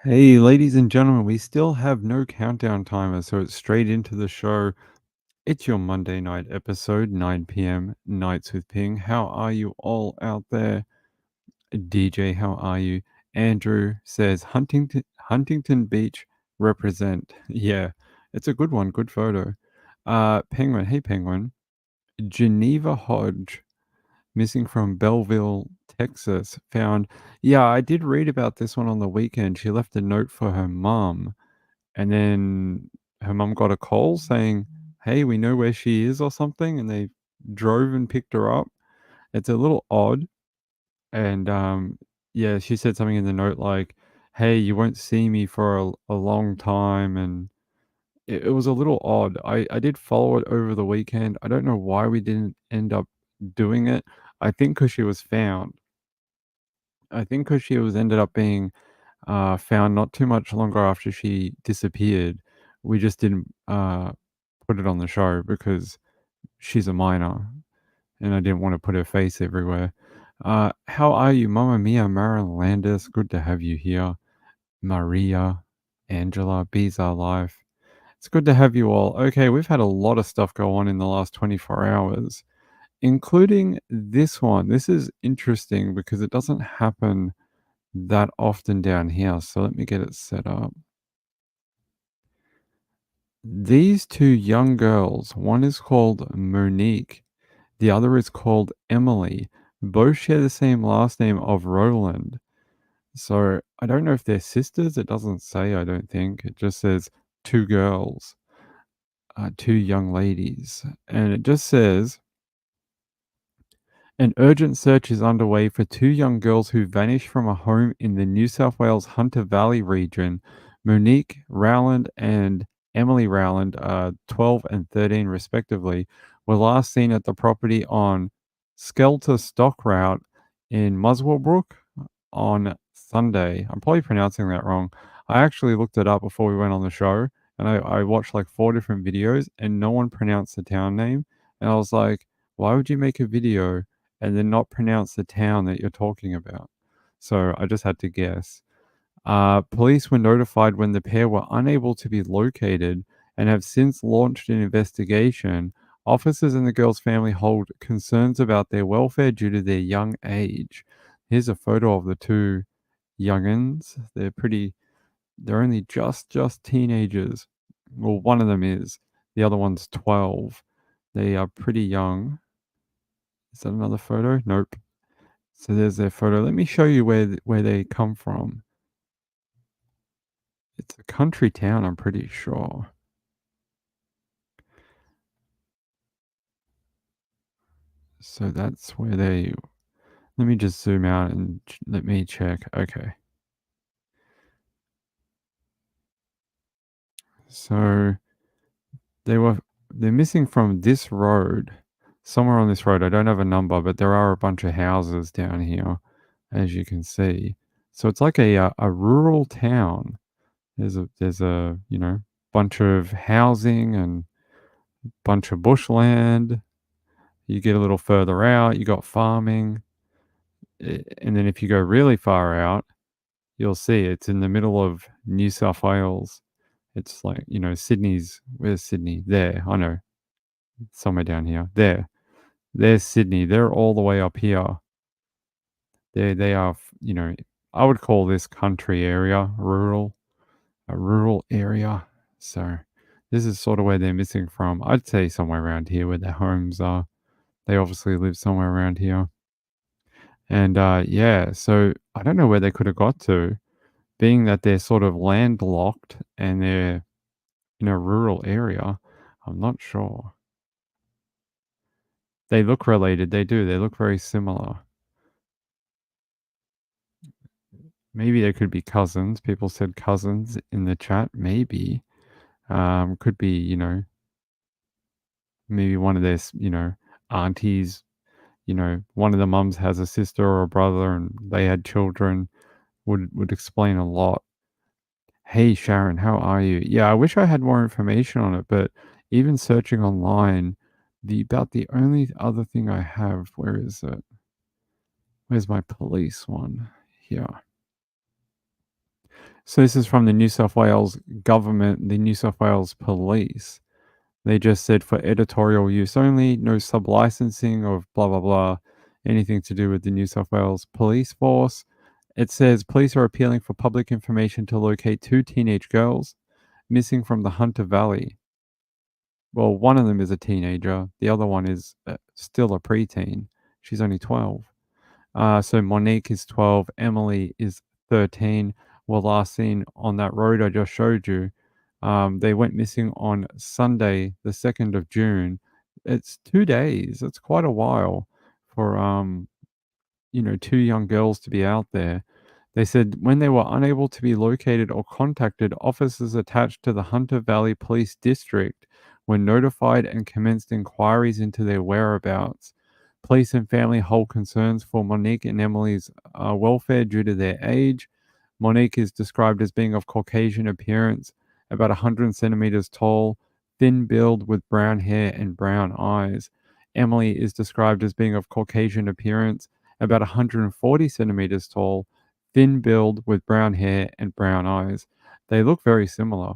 Hey, ladies and gentlemen, we still have no countdown timer, so it's straight into the show. It's your Monday night episode, 9 p.m. Nights with Ping. How are you all out there? DJ, how are you? Andrew says Huntington Beach represent. Yeah, it's a good one, good photo. Penguin, hey Penguin. Geneva Hodge, missing from Belleville, Texas, found. Yeah, I did read about this one on the weekend. She left a note for her mum. And then her mum got a call saying, "Hey, we know where she is," or something, and they drove and picked her up. It's a little odd, and, yeah, she said something in the note like, "Hey, you won't see me for a long time," and it was a little odd. I did follow it over the weekend. I don't know why we didn't end up doing it. I think because she was found. I think because she was ended up being found not too much longer after she disappeared. We just didn't put it on the show because she's a minor and I didn't want to put her face everywhere. How are you, Mama Mia, Marilyn Landis? Good to have you here. Maria, Angela, Bees Are Life. It's good to have you all. Okay, we've had a lot of stuff go on in the last 24 hours, including this one. This is interesting because it doesn't happen that often down here. So let me get it set up. These two young girls, one is called Monique, the other is called Emily. Both share the same last name of Roland. So I don't know if they're sisters. It doesn't say, I don't think. It just says two girls, two young ladies. And it just says an urgent search is underway for two young girls who vanished from a home in the New South Wales Hunter Valley region. Monique Rowland and Emily Rowland, 12 and 13 respectively, were last seen at the property on Skelter Stock Route in Muswellbrook on Sunday. I'm probably pronouncing that wrong. I actually looked it up before we went on the show and I watched like four different videos and no one pronounced the town name. And I was like, why would you make a video and then not pronounce the town that you're talking about? So I just had to guess. Police were notified when the pair were unable to be located and have since launched an investigation. Officers and the girl's family hold concerns about their welfare due to their young age. Here's a photo of the two youngins. They're only just teenagers. Well, one of them is. The other one's 12. They are pretty young. Is that another photo? Nope. So there's their photo. Let me show you where they come from. It's a country town, I'm pretty sure. So that's where they. Let me just zoom out and let me check. Okay. So they were they're missing from this road. Somewhere on this road. I don't have a number, but there are a bunch of houses down here, as you can see. So it's like a rural town. There's a bunch of housing and bunch of bushland. You get a little further out, you got farming, and then if you go really far out, you'll see it's in the middle of New South Wales. It's like, Sydney's where's Sydney? There, I know, somewhere down here. There's Sydney. They're all the way up here. They are, I would call this country area, a rural area. So this is sort of where they're missing from. I'd say somewhere around here where their homes are. They obviously live somewhere around here. And, yeah, so I don't know where they could have got to, being that they're sort of landlocked and they're in a rural area. I'm not sure. They look related. They do. They look very similar. Maybe they could be cousins. People said cousins in the chat. Maybe. Could be, maybe one of their, aunties, one of the mums has a sister or a brother and they had children would explain a lot. Hey Sharon, how are you? Yeah, I wish I had more information on it, but even searching online, the only other thing I have, where is it? Where's my police one? Here. So this is from the New South Wales government, the New South Wales police. They just said for editorial use only, no sub-licensing of blah, blah, blah, anything to do with the New South Wales police force. It says police are appealing for public information to locate two teenage girls missing from the Hunter Valley. Well, one of them is a teenager. The other one is still a preteen. She's only 12. So Monique is 12. Emily is 13. Were last seen on that road I just showed you. They went missing on Sunday, the 2nd of June. It's 2 days. It's quite a while for two young girls to be out there. They said when they were unable to be located or contacted, officers attached to the Hunter Valley Police District were notified and commenced inquiries into their whereabouts. Police and family hold concerns for Monique and Emily's welfare due to their age. Monique is described as being of Caucasian appearance, about 100 centimeters tall, thin build with brown hair and brown eyes. Emily is described as being of Caucasian appearance, about 140 centimeters tall, thin build with brown hair and brown eyes. They look very similar.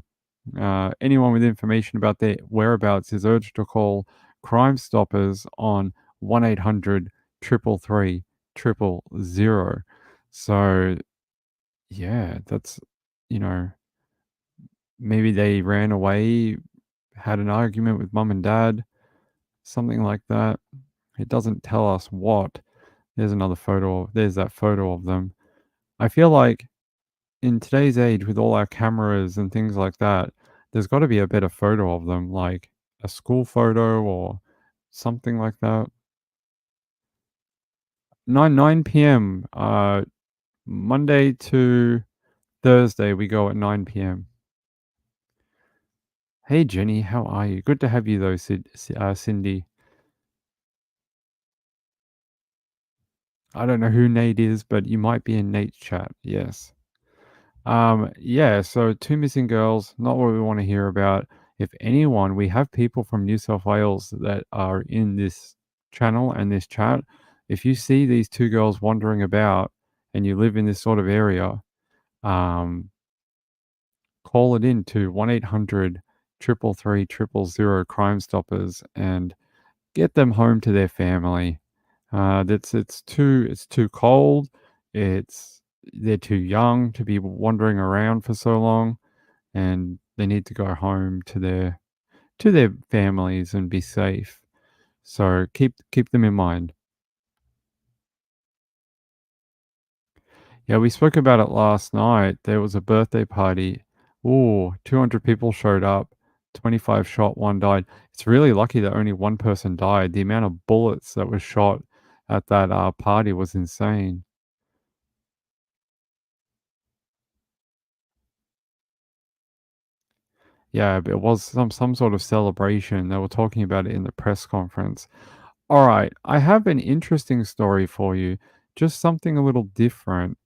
Anyone with information about their whereabouts is urged to call Crime Stoppers on 1-800 333 000. So, yeah, that's, you know, maybe they ran away, had an argument with mum and dad, something like that. It doesn't tell us what. There's another photo. There's that photo of them. I feel like in today's age, with all our cameras and things like that, there's got to be a better photo of them, like a school photo or something like that. 9 p.m. Monday to Thursday, we go at 9 p.m. Hey Jenny, how are you? Good to have you though, Cindy. I don't know who Nate is, but you might be in Nate's chat. Yes. Yeah, so two missing girls, not what we want to hear about. If anyone, we have people from New South Wales that are in this channel and this chat. If you see these two girls wandering about and you live in this sort of area, um, call it in to 1-800 333 000 Crime Stoppers and get them home to their family. It's too cold. They're too young to be wandering around for so long, and they need to go home to their families and be safe. So keep them in mind. Yeah, we spoke about it last night. There was a birthday party. Ooh, 200 people showed up. 25 shot, one died. It's really lucky that only one person died. The amount of bullets that were shot at that party was insane. Yeah, but it was some sort of celebration. They were talking about it in the press conference. All right, I have an interesting story for you. Just something a little different.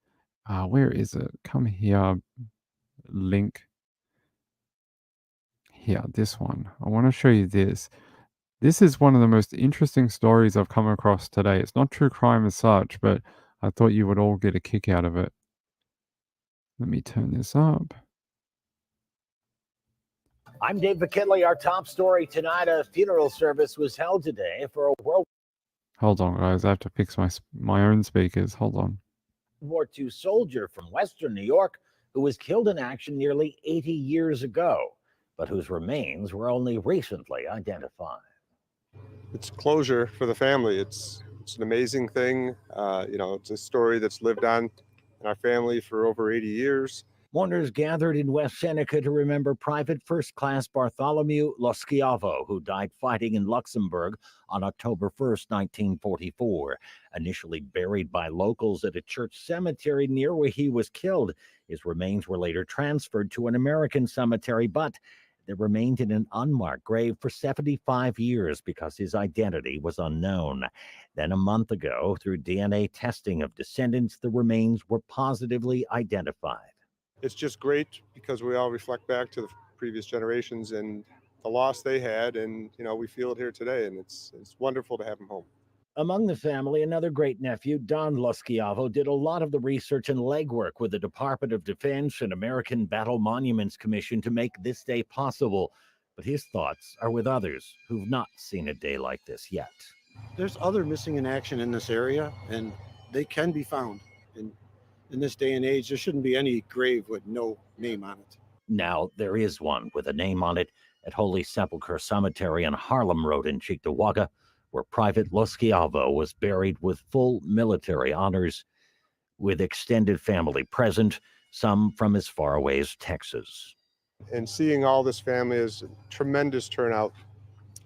Where is it? Come here, link here. This one. I want to show you this. This is one of the most interesting stories I've come across today. It's not true crime as such, but I thought you would all get a kick out of it. Let me turn this up. I'm Dave McKinley. Our top story tonight: a funeral service was held today for a World Hold on, guys. I have to fix my own speakers. Hold on. War II soldier from Western New York who was killed in action nearly 80 years ago, but whose remains were only recently identified. It's closure for the family. It's an amazing thing. It's a story that's lived on in our family for over 80 years. Mourners gathered in West Seneca to remember Private First Class Bartholomew Loschiavo, who died fighting in Luxembourg on October 1st, 1944. Initially buried by locals at a church cemetery near where he was killed, his remains were later transferred to an American cemetery, but they remained in an unmarked grave for 75 years because his identity was unknown. Then a month ago, through DNA testing of descendants, the remains were positively identified. It's just great because we all reflect back to the previous generations and the loss they had, and we feel it here today, and it's wonderful to have them home. Among the family, another great nephew, Don Loschiavo, did a lot of the research and legwork with the Department of Defense and American Battle Monuments Commission to make this day possible. But his thoughts are with others who've not seen a day like this yet. There's other missing in action in this area, and they can be found. And in this day and age, there shouldn't be any grave with no name on it. Now, there is one with a name on it at Holy Sepulchre Cemetery on Harlem Road in Cheektowaga, where Private Loschiavo was buried with full military honors, with extended family present, some from as far away as Texas. And seeing all this family is a tremendous turnout.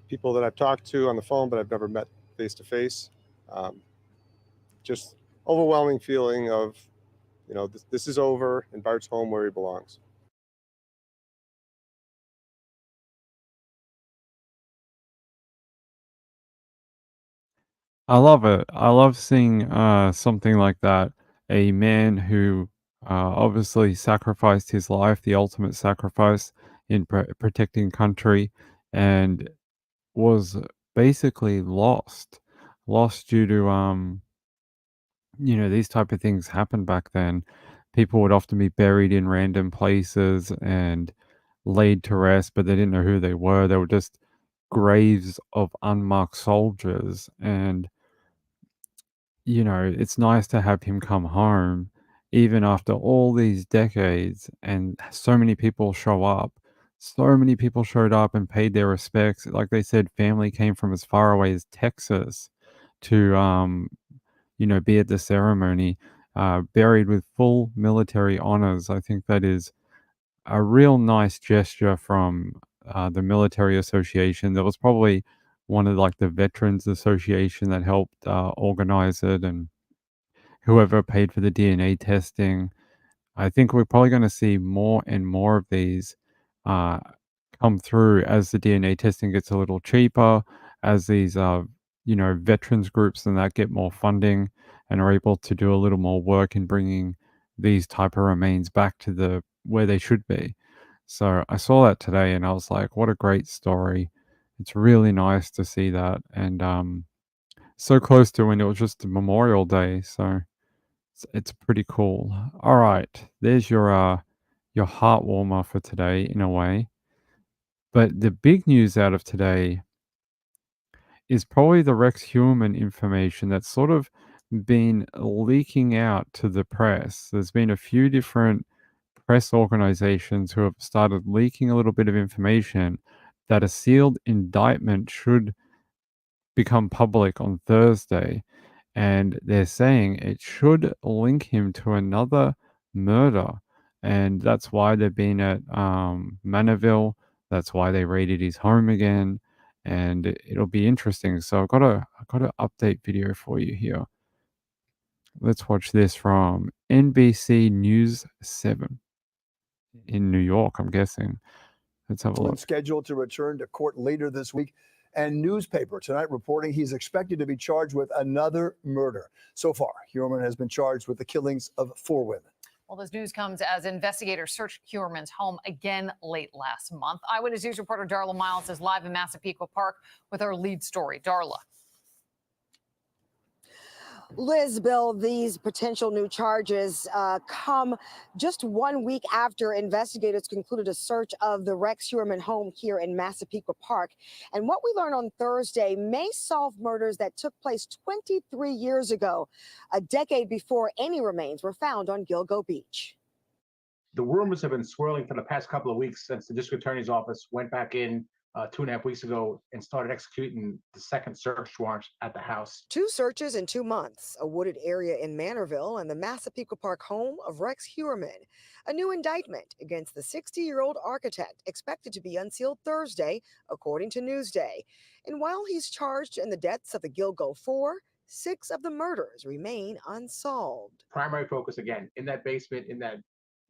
People that I've talked to on the phone, but I've never met face to face. Just overwhelming feeling of, this is over and Bart's home where he belongs. I love it. I love seeing something like that. A man who obviously sacrificed his life, the ultimate sacrifice in protecting country, and was basically lost due to these type of things happened back then. People would often be buried in random places and laid to rest, but they didn't know who they were. They were just graves of unmarked soldiers. And, it's nice to have him come home even after all these decades and so many people show up. So many people showed up and paid their respects. Like they said, family came from as far away as Texas to be at the ceremony, buried with full military honors. I think that is a real nice gesture from the military association. That was probably one of like the veterans association that helped organize it, and whoever paid for the DNA testing. I think we're probably going to see more and more of these uh, come through as the DNA testing gets a little cheaper, as these veterans groups and that get more funding and are able to do a little more work in bringing these type of remains back to the where they should be. So I saw that today and I was like, what a great story. It's really nice to see that, and so close to when it was just a Memorial Day. So it's pretty cool. All right, there's your heart warmer for today in a way. But the big news out of today is probably the Rex Human information that's sort of been leaking out to the press. There's been a few different press organizations who have started leaking a little bit of information that a sealed indictment should become public on Thursday. And they're saying it should link him to another murder. And that's why they've been at Manorville. That's why they raided his home again. And it'll be interesting. So I've got an update video for you here. Let's watch this from NBC News 7 in New York, I'm guessing. Let's have a look. Scheduled to return to court later this week. And newspaper tonight reporting he's expected to be charged with another murder. So far, Huerman has been charged with the killings of 4 women. Well, this news comes as investigators searched Huerman's home again late last month. Eyewitness News reporter Darla Miles is live in Massapequa Park with our lead story. Darla. Liz, Bill, these potential new charges come just 1 week after investigators concluded a search of the Rex Huerman home here in Massapequa Park. And what we learned on Thursday may solve murders that took place 23 years ago, a decade before any remains were found on Gilgo Beach. The rumors have been swirling for the past couple of weeks since the district attorney's office went back in 2.5 weeks ago and started executing the second search warrant at the house. 2 searches in 2 months, a wooded area in Manorville and the Massapequa Park home of Rex Huerman. A new indictment against the 60-year-old architect expected to be unsealed Thursday, according to Newsday. And while he's charged in the deaths of the Gilgo 4, 6 of the murders remain unsolved. Primary focus, again, in that basement, in that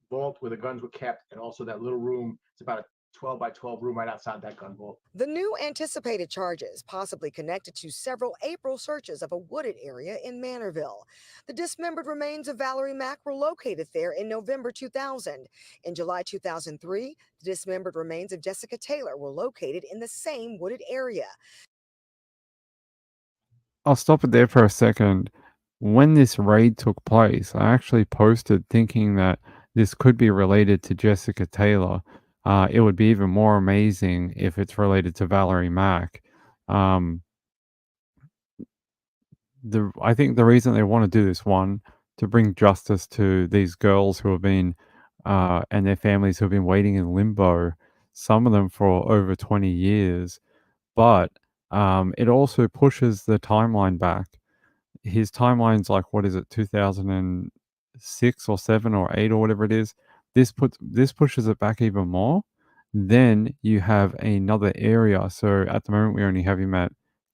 vault where the guns were kept, and also that little room. It's about a 12 by 12 room right outside that gun vault. The new anticipated charges, possibly connected to several April searches of a wooded area in Manorville. The dismembered remains of Valerie Mack were located there in November 2000. In July 2003, the dismembered remains of Jessica Taylor were located in the same wooded area. I'll stop it there for a second. When this raid took place, I actually posted thinking that this could be related to Jessica Taylor. It would be even more amazing if it's related to Valerie Mack. Um, I think the reason they want to do this, one, to bring justice to these girls who have been and their families who have been waiting in limbo, some of them for over 20 years. But it also pushes the timeline back. His timeline's like, what is it, 2006 or 7 or 8 or whatever it is. This pushes it back even more. Then you have another area. So at the moment we only have him at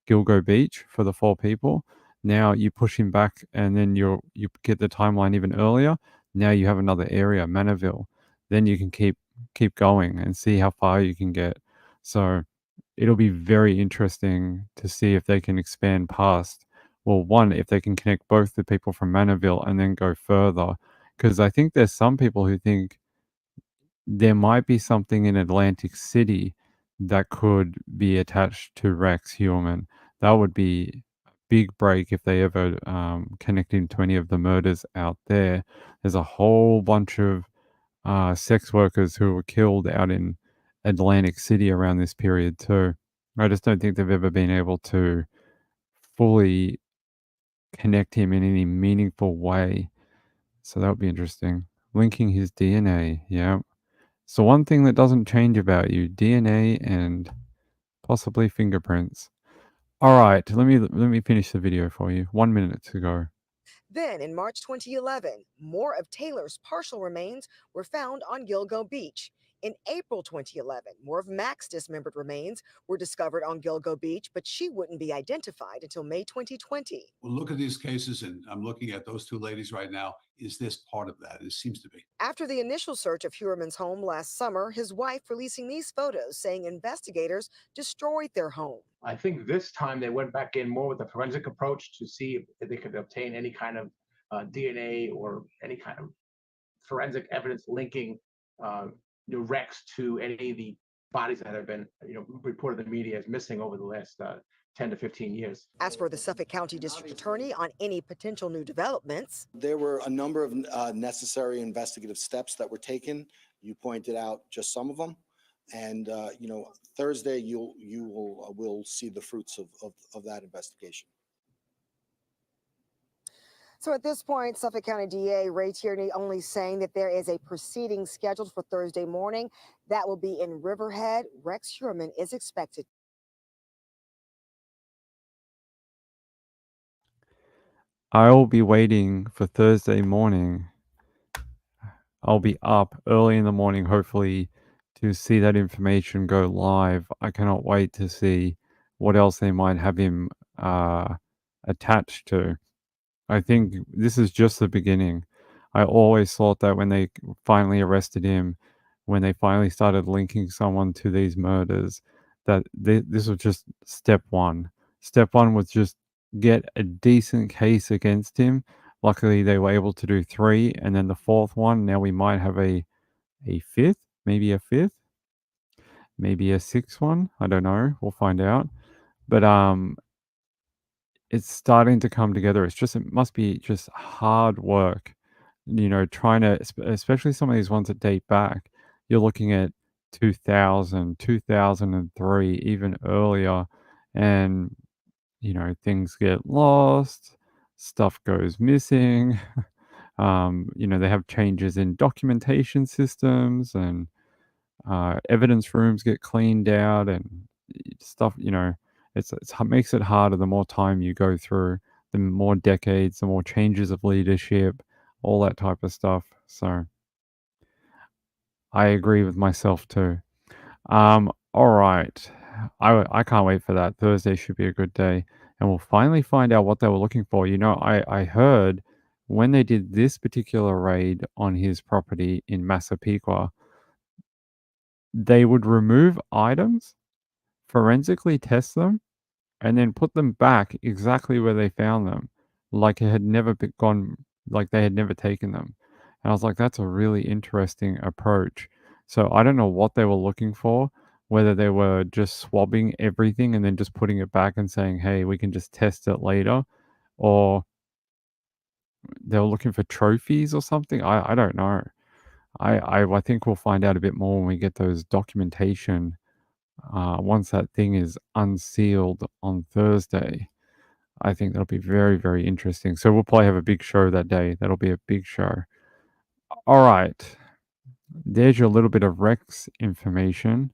Gilgo Beach for the 4 people. Now you push him back and then you get the timeline even earlier. Now you have another area, Manorville. Then you can keep going and see how far you can get. So it'll be very interesting to see if they can expand past, well, one, if they can connect both the people from Manorville and then go further. Because I think there's some people who think there might be something in Atlantic City that could be attached to Rex Human. That would be a big break if they ever connect into any of the murders out there. There's a whole bunch of sex workers who were killed out in Atlantic City around this period too. I just don't think they've ever been able to fully connect him in any meaningful way. So that would be interesting. Linking his DNA, yeah. So one thing that doesn't change about you, DNA and possibly fingerprints. All right, let me finish the video for you. 1 minute to go. Then, in March 2011, more of Taylor's partial remains were found on Gilgo Beach. In April 2011, more of Mac's dismembered remains were discovered on Gilgo Beach, but she wouldn't be identified until May 2020. We'll look at these cases, and I'm looking at those 2 ladies right now. Is this part of that? It seems to be. After the initial search of Heuermann's home last summer, his wife releasing these photos saying investigators destroyed their home. I think this time they went back in more with a forensic approach to see if they could obtain any kind of DNA or any kind of forensic evidence linking Rex to any of the bodies that have been reported in the media as missing over the last 10 to 15 years. As for the Suffolk County District Attorney on any potential new developments, there were a number of necessary investigative steps that were taken. You pointed out just some of them. And, Thursday, you will see the fruits of that investigation. So at this point, Suffolk County DA Ray Tierney only saying that there is a proceeding scheduled for Thursday morning. That will be in Riverhead. Rex Heuermann is expected. I'll be waiting for Thursday morning. I'll be up early in the morning, hopefully, to see that information go live. I cannot wait to see what else they might have him attached to. I think this is just the beginning. I always thought that when they finally arrested him, when they finally started linking someone to these murders, that this was just step one. Step one was just get a decent case against him. Luckily, they were able to do 3, and then the 4th one. Now we might have a 5th, maybe a 5th, maybe a 6th one. I don't know. We'll find out. But it's starting to come together. It must be just hard work, trying to, especially some of these ones that date back. You're looking at 2000, 2003, even earlier, and things get lost, stuff goes missing. They have changes in documentation systems, and evidence rooms get cleaned out, and stuff. It makes it harder the more time you go through, the more decades, the more changes of leadership, all that type of stuff. So I agree with myself too. All right. I can't wait for that. Thursday should be a good day, and we'll finally find out what they were looking for. I heard when they did this particular raid on his property in Massapequa, they would remove items, forensically test them, and then put them back exactly where they found them, like it had never gone, like they had never taken them. And I was like, that's a really interesting approach. So I don't know what they were looking for, whether they were just swabbing everything and then just putting it back and saying, hey, we can just test it later, or they were looking for trophies or something. I don't know. I think we'll find out a bit more when we get those documentation once that thing is unsealed on Thursday. I think that'll be very, very interesting. So we'll probably have a big show that day. That'll be a big show. All right. There's your little bit of Rex information.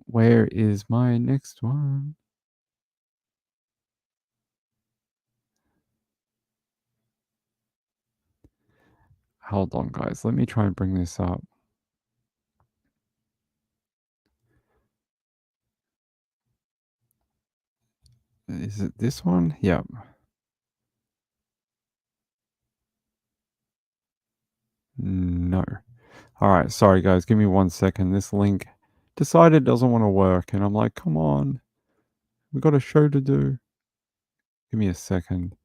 Where is my next one? Hold on, guys. Let me try and bring this up. Is it this one? Yep. No. All right. Sorry, guys. Give me 1 second. This link decided it doesn't want to work. And I'm like, come on. We got a show to do. Give me a second.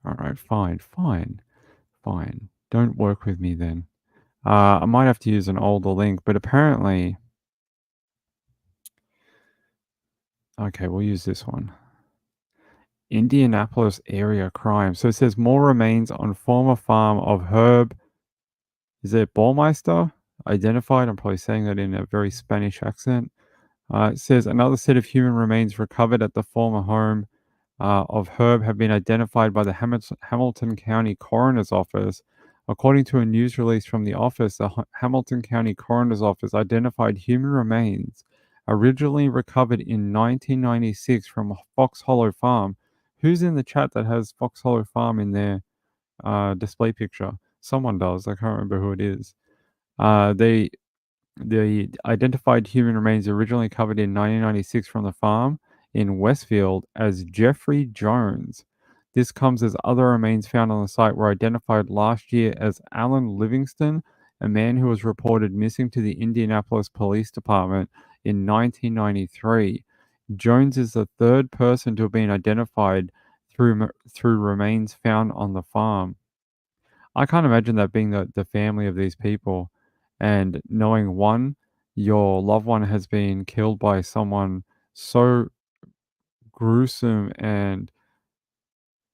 All right. Fine. Don't work with me then. I might have to use an older link, but apparently... Okay, we'll use this one. Indianapolis area crime. So it says more remains on former farm of Herb. Is it Baumeister? Identified. I'm probably saying that in a very Spanish accent. It says another set of human remains recovered at the former home of Herb have been identified by the Hamilton County Coroner's Office. According to a news release from the office, the Hamilton County Coroner's Office identified human remains originally recovered in 1996 from Fox Hollow Farm. Who's in the chat that has Fox Hollow Farm in their display picture? Someone does. I can't remember who it is. The identified human remains originally covered in 1996 from the farm in Westfield as Jeffrey Jones. This comes as other remains found on the site were identified last year as Alan Livingston, a man who was reported missing to the Indianapolis Police Department in 1993. Jones is the third person to have been identified through remains found on the farm. I can't imagine that being the family of these people and knowing one, your loved one has been killed by someone so gruesome and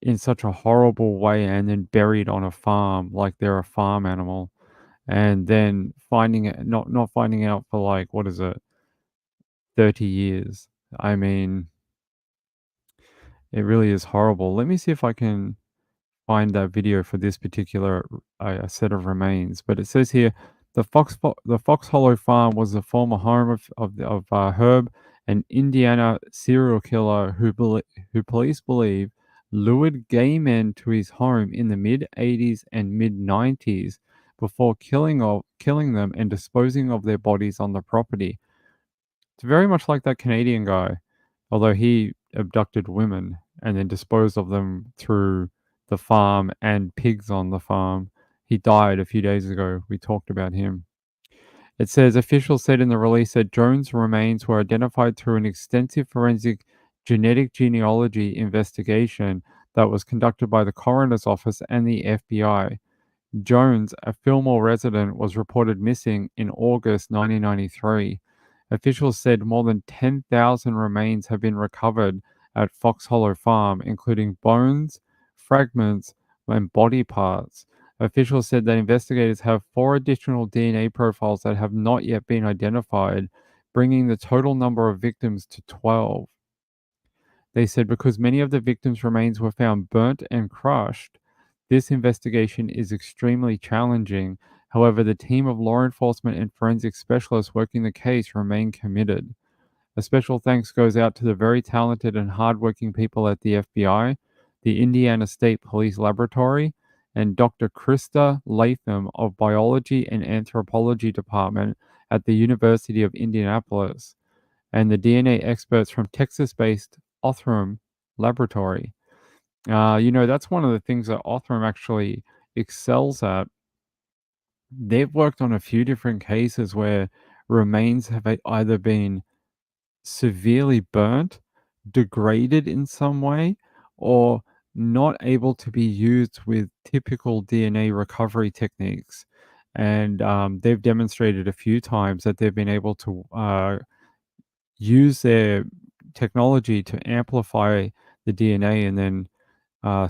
in such a horrible way and then buried on a farm like they're a farm animal, and then finding it not finding out for like, what is it, 30 years. I mean, it really is horrible. Let me see if I can find that video for this particular set of remains. But it says here, the Fox Hollow Farm was the former home of Herb, an Indiana serial killer who police believe lured gay men to his home in the mid 80s and mid 90s before killing them and disposing of their bodies on the property. It's very much like that Canadian guy, although he abducted women and then disposed of them through the farm and pigs on the farm. He died a few days ago. We talked about him. It says officials said in the release that Jones' remains were identified through an extensive forensic genetic genealogy investigation that was conducted by the coroner's office and the FBI. Jones, a Fillmore resident, was reported missing in August 1993. Officials said more than 10,000 remains have been recovered at Fox Hollow Farm, including bones, fragments, and body parts. Officials said that investigators have 4 additional DNA profiles that have not yet been identified, bringing the total number of victims to 12. They said because many of the victims' remains were found burnt and crushed, this investigation is extremely challenging. However, the team of law enforcement and forensic specialists working the case remain committed. A special thanks goes out to the very talented and hardworking people at the FBI, the Indiana State Police Laboratory, and Dr. Krista Latham of Biology and Anthropology Department at the University of Indianapolis, and the DNA experts from Texas-based Othram Laboratory. That's one of the things that Othram actually excels at. They've worked on a few different cases where remains have either been severely burnt, degraded in some way, or not able to be used with typical DNA recovery techniques. and they've demonstrated a few times that they've been able to use their technology to amplify the DNA and then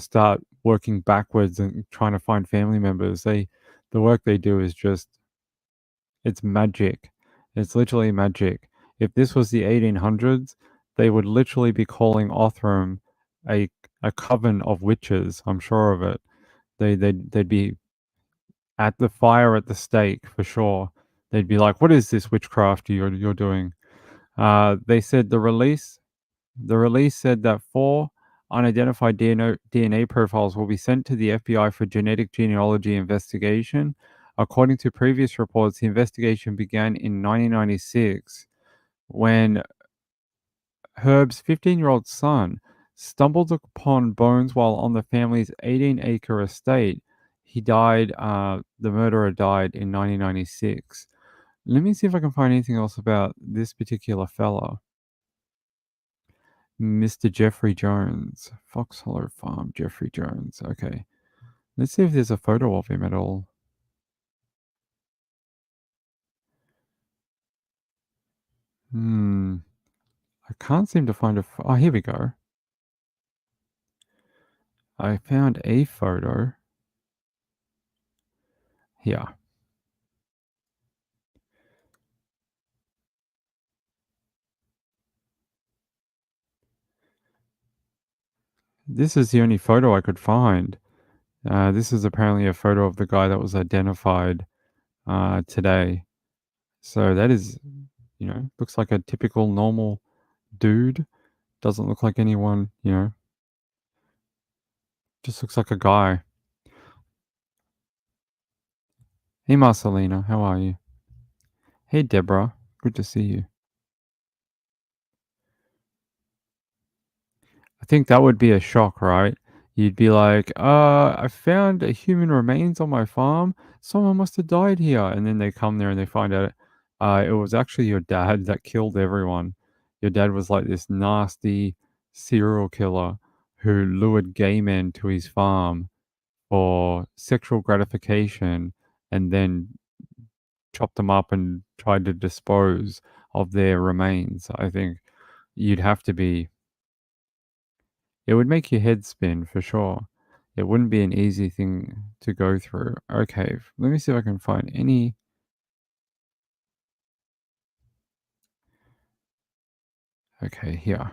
start working backwards and trying to find family members. The work they do is just, it's magic. It's literally magic. If this was the 1800s, they would literally be calling Othram a coven of witches. I'm sure of it. They'd be at the fire at the stake for sure. They'd be like, "What is this witchcraft you're doing?" They said the release said that 4 unidentified DNA profiles will be sent to the FBI for genetic genealogy investigation. According to previous reports, the investigation began in 1996 when Herb's 15-year-old son stumbled upon bones while on the family's 18-acre estate. The murderer died in 1996. Let me see if I can find anything else about this particular fella. Mr. Jeffrey Jones. Fox Hollow Farm, Jeffrey Jones. Okay. Let's see if there's a photo of him at all. I can't seem to find oh, here we go. I found a photo. Here. This is the only photo I could find. This is apparently a photo of the guy that was identified today. So that is, looks like a typical normal dude. Doesn't look like anyone, just looks like a guy. Hey, Marcelina, how are you? Hey, Deborah, good to see you. I think that would be a shock, right? You'd be like, I found a human remains on my farm. Someone must have died here. And then they come there and they find out it was actually your dad that killed everyone. Your dad was like this nasty serial killer who lured gay men to his farm for sexual gratification and then chopped them up and tried to dispose of their remains. I think you'd have to be, it would make your head spin for sure. It wouldn't be an easy thing to go through. Okay, let me see if I can find any. Okay, here.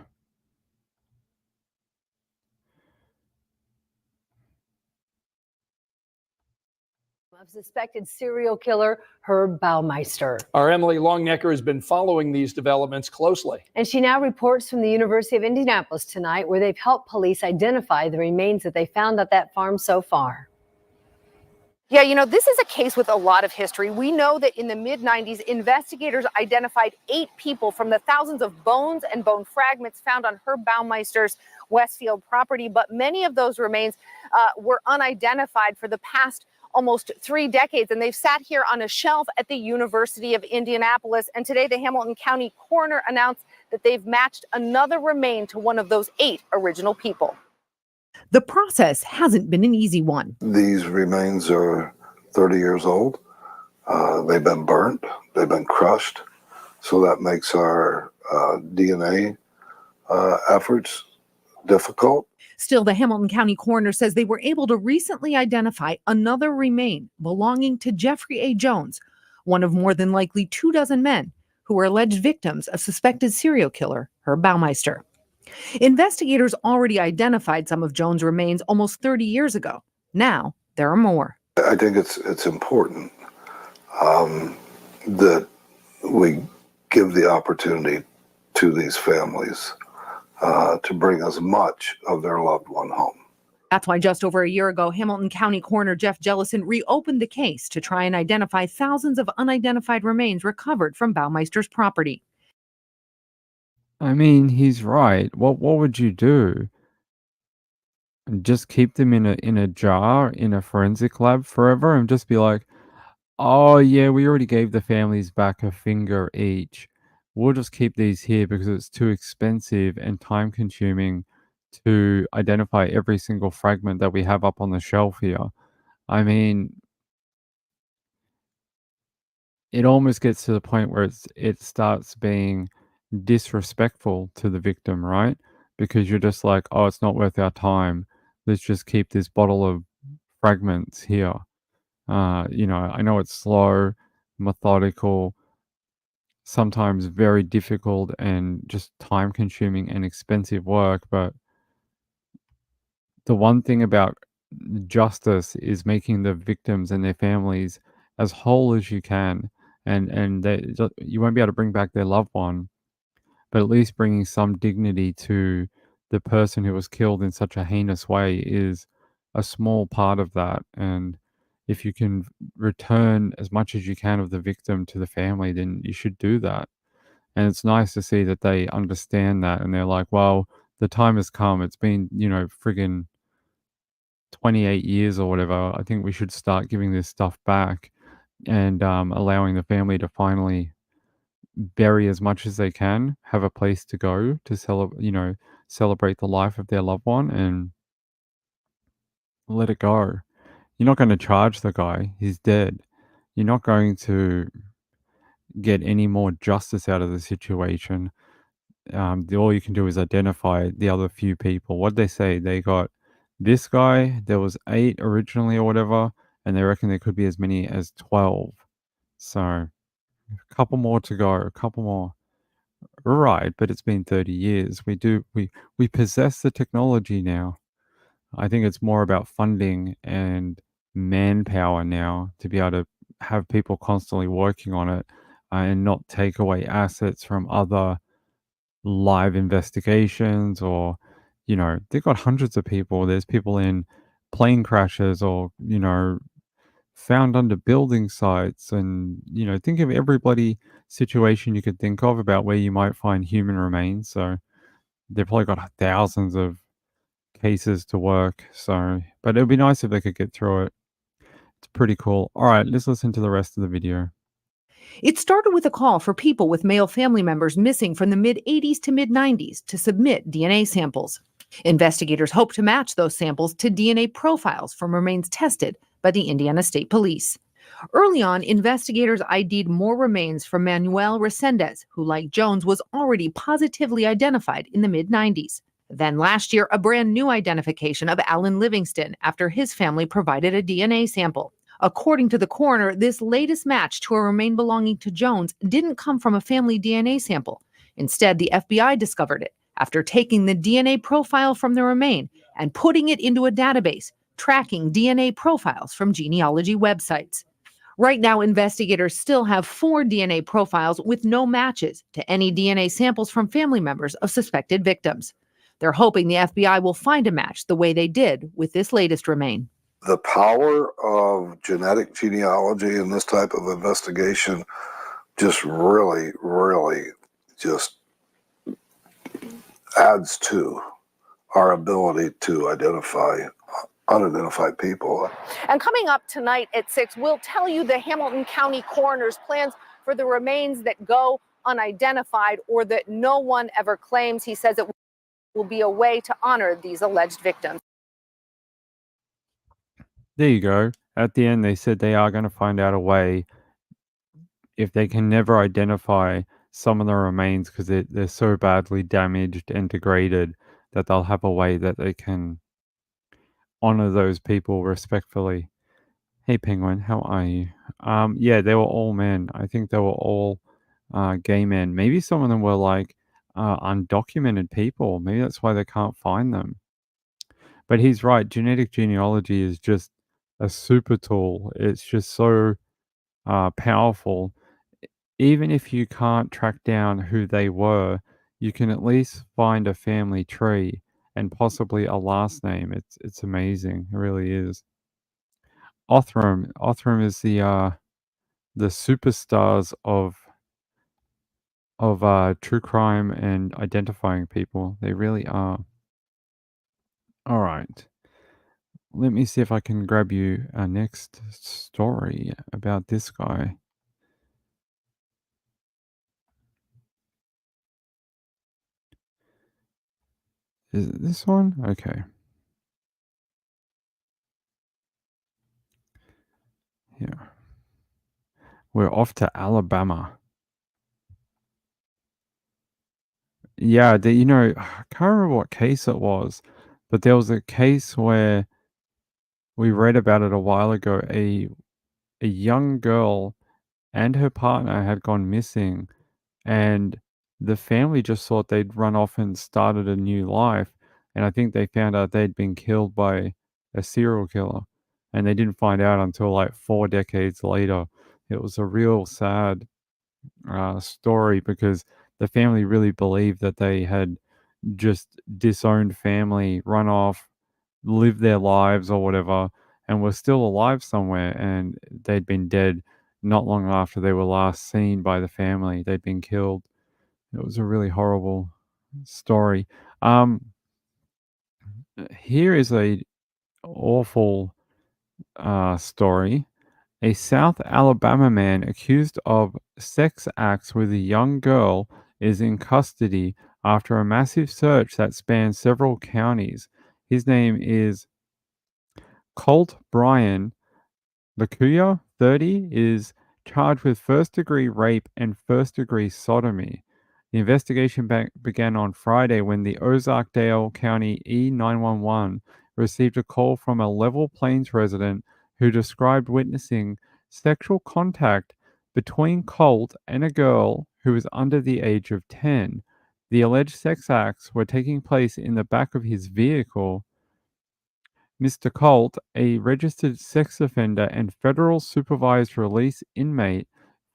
Of suspected serial killer Herb Baumeister. Our Emily Longnecker has been following these developments closely. And she now reports from the University of Indianapolis tonight, where they've helped police identify the remains that they found at that farm so far. Yeah, this is a case with a lot of history. We know that in the mid-90s, investigators identified 8 people from the thousands of bones and bone fragments found on Herb Baumeister's Westfield property, but many of those remains were unidentified for the past almost 3 decades, and they've sat here on a shelf at the University of Indianapolis. And today, the Hamilton County coroner announced that they've matched another remain to one of those 8 original people. The process hasn't been an easy one. These remains are 30 years old. They've been burnt, they've been crushed. So that makes our DNA efforts difficult. Still, the Hamilton County coroner says they were able to recently identify another remain belonging to Jeffrey A. Jones, one of more than likely 24 men who were alleged victims of suspected serial killer Herb Baumeister. Investigators already identified some of Jones' remains almost 30 years ago. Now, there are more. I think it's important that we give the opportunity to these families to bring as much of their loved one home. That's why just over a year ago, Hamilton County Coroner Jeff Jellison reopened the case to try and identify thousands of unidentified remains recovered from Baumeister's property. I mean, he's right. What would you do? Just keep them in a jar in a forensic lab forever and just be like, oh yeah, we already gave the families back a finger each. We'll just keep these here because it's too expensive and time consuming to identify every single fragment that we have up on the shelf here. I mean, it almost gets to the point where it starts being disrespectful to the victim, right? Because you're just like, oh, it's not worth our time. Let's just keep this bottle of fragments here. I know it's slow, methodical, sometimes very difficult and just time consuming and expensive work, but the one thing about justice is making the victims and their families as whole as you can, and you won't be able to bring back their loved one, but at least bringing some dignity to the person who was killed in such a heinous way is a small part of that. And if you can return as much as you can of the victim to the family, then you should do that. And it's nice to see that they understand that and they're like, well, the time has come. It's been, friggin' 28 years or whatever. I think we should start giving this stuff back and allowing the family to finally bury as much as they can, have a place to go to celebrate the life of their loved one and let it go. You're not going to charge the guy. He's dead. You're not going to get any more justice out of the situation. All you can do is identify the other few people. What they say, they got this guy. There was 8 originally or whatever, and they reckon there could be as many as 12. So a couple more to go. A couple more. Right, but it's been 30 years. We possess the technology now. I think it's more about funding and manpower now to be able to have people constantly working on it and not take away assets from other live investigations or they've got hundreds of people. There's people in plane crashes or found under building sites, and think of everybody situation you could think of about where you might find human remains. So they've probably got thousands of cases to work. So but it would be nice if they could get through it. It's pretty cool. All right, let's listen to the rest of the video. It started with a call for people with male family members missing from the mid-80s to mid-90s to submit DNA samples. Investigators hope to match those samples to DNA profiles from remains tested by the Indiana State Police. Early on, investigators ID'd more remains from Manuel Resendez, who, like Jones, was already positively identified in the mid-90s. Then last year, a brand new identification of Alan Livingston after his family provided a DNA sample. According to the coroner, this latest match to a remain belonging to Jones didn't come from a family DNA sample. Instead, the FBI discovered it after taking the DNA profile from the remain and putting it into a database, tracking DNA profiles from genealogy websites. Right now, investigators still have 4 DNA profiles with no matches to any DNA samples from family members of suspected victims. They're hoping the FBI will find a match the way they did with this latest remain. The power of genetic genealogy in this type of investigation just really, really just adds to our ability to identify unidentified people. And coming up tonight at 6, we'll tell you the Hamilton County Coroner's plans for the remains that go unidentified or that no one ever claims. He says it will be a way to honor these alleged victims. There you go. At the end, they said they are going to find out a way if they can never identify some of the remains because they're so badly damaged and degraded that they'll have a way that they can honor those people respectfully. Hey, Penguin, how are you? Yeah, they were all men. I think they were all gay men. Maybe some of them were like undocumented people. Maybe that's why they can't find them. But he's right. Genetic genealogy is just a super tool. It's just so powerful. Even if you can't track down who they were, you can at least find a family tree and possibly a last name. It's amazing. It really is. Othram. Othram is the superstars of true crime and identifying people. They really are. All right. Let me see if I can grab you a next story about this guy. Is it this one? Okay. Yeah. We're off to Alabama. Yeah, I can't remember what case it was, but there was a case where we read about it a while ago. A young girl and her partner had gone missing, and the family just thought they'd run off and started a new life. And I think they found out they'd been killed by a serial killer, and they didn't find out until like 4 decades later. It was a real sad story because the family really believed that they had just disowned family, run off, lived their lives or whatever, and were still alive somewhere. And they'd been dead not long after they were last seen by the family. They'd been killed. It was a really horrible story. Here is a awful story. A South Alabama man accused of sex acts with a young girl is in custody after a massive search that spans several counties. His name is Colt Bryan Lakuya, 30, is charged with first-degree rape and first-degree sodomy. The investigation began on Friday when the Ozarkdale County E911 received a call from a Level Plains resident who described witnessing sexual contact between Colt and a girl who was under the age of 10. The alleged sex acts were taking place in the back of his vehicle. Mr. Colt, a registered sex offender and federal supervised release inmate,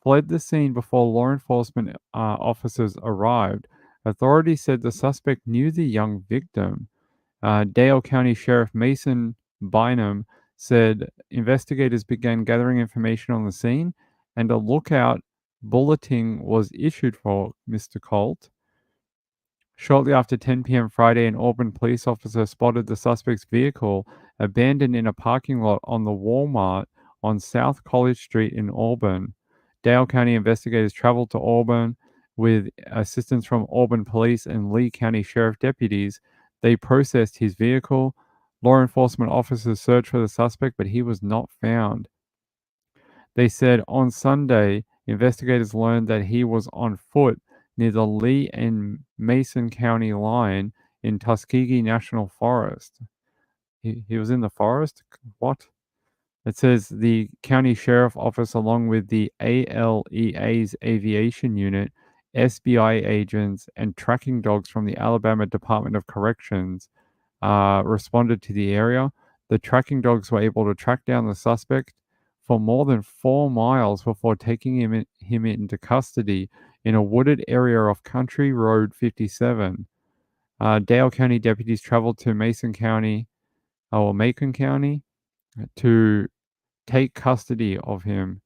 fled the scene before law enforcement officers arrived. Authorities said the suspect knew the young victim. Dale County Sheriff Mason Bynum said investigators began gathering information on the scene and a lookout bulletin was issued for Mr. Colt. Shortly after 10 p.m. Friday, an Auburn police officer spotted the suspect's vehicle abandoned in a parking lot on the Walmart on South College Street in Auburn. Dale County investigators traveled to Auburn with assistance from Auburn police and Lee County Sheriff deputies. They processed his vehicle. Law enforcement officers searched for the suspect, but he was not found. They said on Sunday, investigators learned that he was on foot near the Lee and Mason County line in Tuskegee National Forest. He was in the forest? What? It says the county sheriff office, along with the ALEA's aviation unit, SBI agents, and tracking dogs from the Alabama Department of Corrections responded to the area. The tracking dogs were able to track down the suspect for more than 4 miles before taking him into custody in a wooded area off Country Road 57. Dale County deputies traveled to Macon County to take custody of him.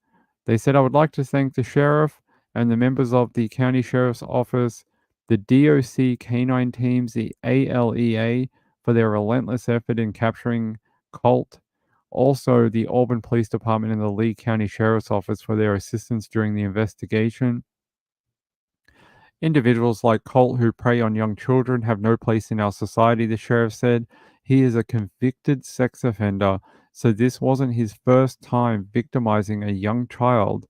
They said, I would like to thank the sheriff and the members of the county sheriff's office, the DOC canine teams, the ALEA for their relentless effort in capturing Colt. Also, the Auburn Police Department and the Lee County Sheriff's Office for their assistance during the investigation. Individuals like Colt who prey on young children have no place in our society, the sheriff said. He is a convicted sex offender, so this wasn't his first time victimizing a young child.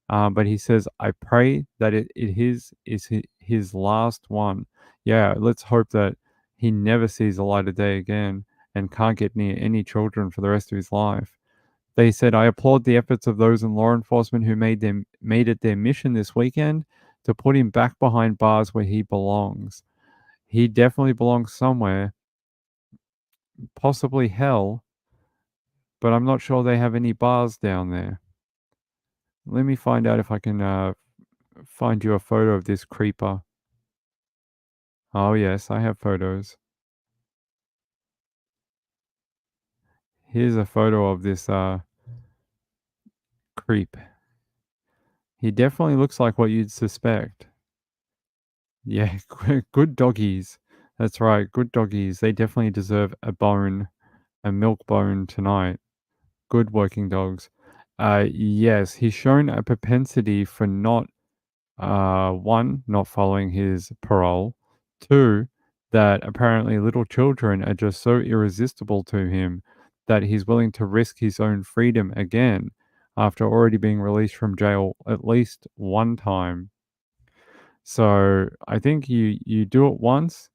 But he says, I pray that it is his last one. Yeah, let's hope that he never sees the light of day again and can't get near any children for the rest of his life. They said, I applaud the efforts of those in law enforcement who made it their mission this weekend to put him back behind bars where he belongs. He definitely belongs somewhere, possibly hell, but I'm not sure they have any bars down there. Let me find out if I can find you a photo of this creeper. Oh, yes, I have photos. Here's a photo of this creep. He definitely looks like what you'd suspect. Yeah, good doggies. That's right, good doggies. They definitely deserve a bone, a milk bone tonight. Good working dogs. Yes, he's shown a propensity for one, not following his parole. Two, that apparently little children are just so irresistible to him that he's willing to risk his own freedom again. after already being released from jail at least one time. So I think you do it once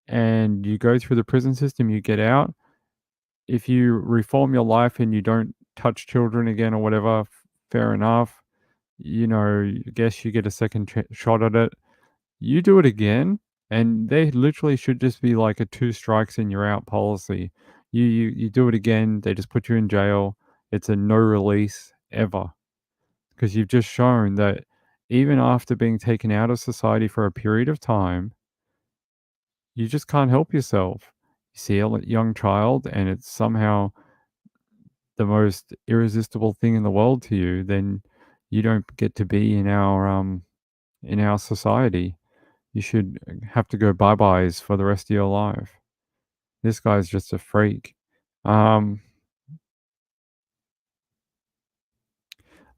and you go through the prison system, you get out. If you reform your life and you don't touch children again or whatever, fair enough. I guess you get a second shot at it. You do it again, and they literally should just be like a 2 strikes and you're out policy. You do it again, they just put you in jail. It's a no release ever, because you've just shown that even after being taken out of society for a period of time, you just can't help yourself. You see a young child and it's somehow the most irresistible thing in the world to you, then you don't get to be in our society. You should have to go bye-byes for the rest of your life. This guy's just a freak.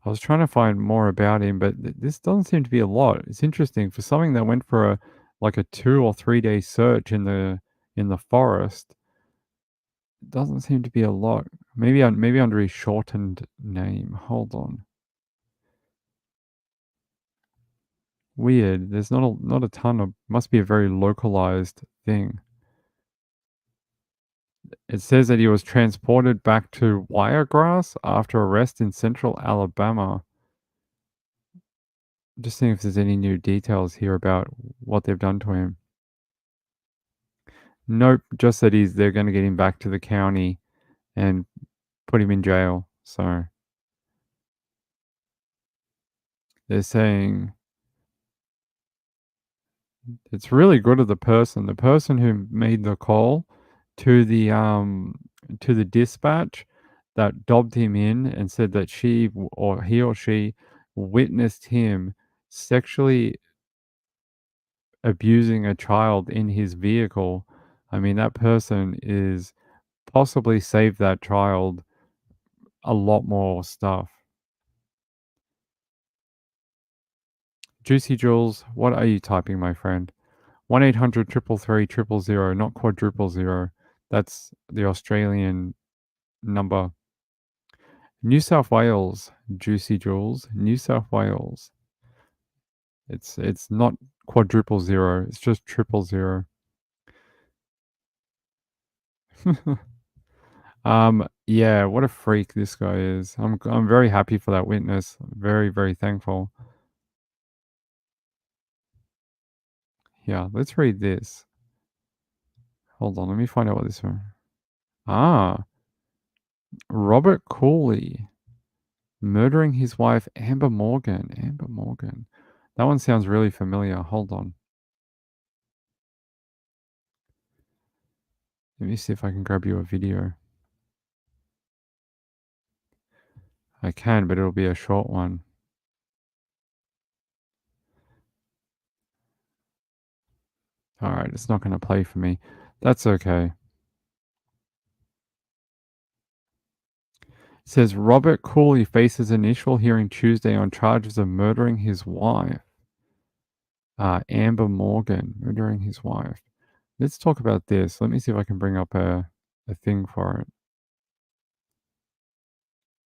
I was trying to find more about him, but this doesn't seem to be a lot. It's interesting for something that went for a 2 or 3 day search in the forest. It doesn't seem to be a lot. Maybe under his shortened name. Hold on. Weird. There's not a ton of. Must be a very localized thing. It says that he was transported back to Wiregrass after arrest in central Alabama. Just seeing if there's any new details here about what they've done to him. Nope, just that they're going to get him back to the county and put him in jail. So they're saying it's really good of the person who made the call to the dispatch that dobbed him in and said that he or she witnessed him sexually abusing a child in his vehicle. I mean, that person is possibly saved that child a lot more stuff. Juicy Jules, what are you typing, my friend? 1-800-333-000, not quadruple zero. That's the Australian number. New South Wales, Juicy Jules, New South Wales. It's not quadruple zero, it's just 000. Yeah, what a freak this guy is. I'm very happy for that witness. Very, very thankful. Yeah, let's read this. Hold on, let me find out what this one. Robert Cooley murdering his wife Amber Morgan. Amber Morgan. That one sounds really familiar. Hold on. Let me see if I can grab you a video. I can, but it'll be a short one. All right, it's not going to play for me. That's okay. It says Robert Cooley faces initial hearing Tuesday on charges of murdering his wife. Amber Morgan, murdering his wife. Let's talk about this. Let me see if I can bring up a thing for it.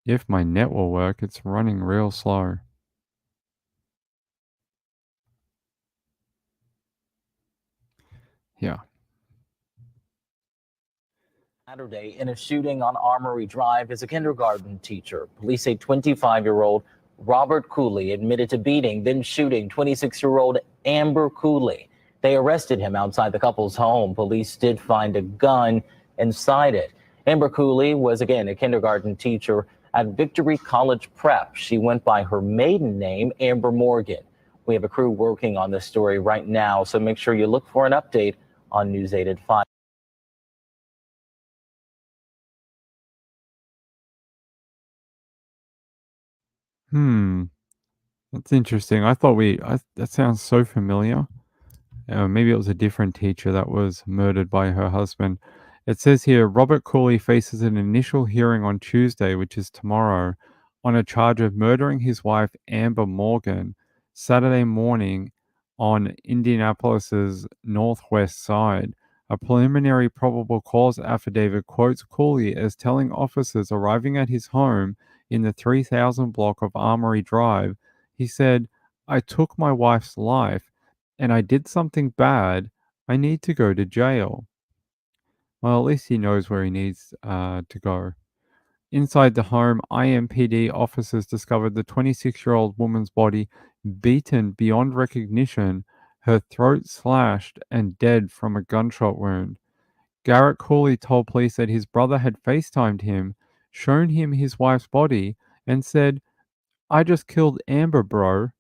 If my net will work, it's running real slow. Yeah. Saturday in a shooting on Armory Drive as a kindergarten teacher. Police say 25-year-old Robert Cooley admitted to beating, then shooting 26-year-old Amber Cooley. They arrested him outside the couple's home. Police did find a gun inside it. Amber Cooley was, again, a kindergarten teacher at Victory College Prep. She went by her maiden name, Amber Morgan. We have a crew working on this story right now, so make sure you look for an update on News 8 at 5. That's interesting. I thought that sounds so familiar. Maybe it was a different teacher that was murdered by her husband. It says here, Robert Cooley faces an initial hearing on Tuesday, which is tomorrow, on a charge of murdering his wife, Amber Morgan, Saturday morning on Indianapolis's northwest side. A preliminary probable cause affidavit quotes Cooley as telling officers arriving at his home in the 3000 block of Armory Drive. He said, I took my wife's life and I did something bad. I need to go to jail. Well, at least he knows where he needs to go. Inside the home, IMPD officers discovered the 26-year-old woman's body beaten beyond recognition, her throat slashed, and dead from a gunshot wound. Garrett Cooley told police that his brother had FaceTimed him, shown him his wife's body, and said, I just killed Amber, bro.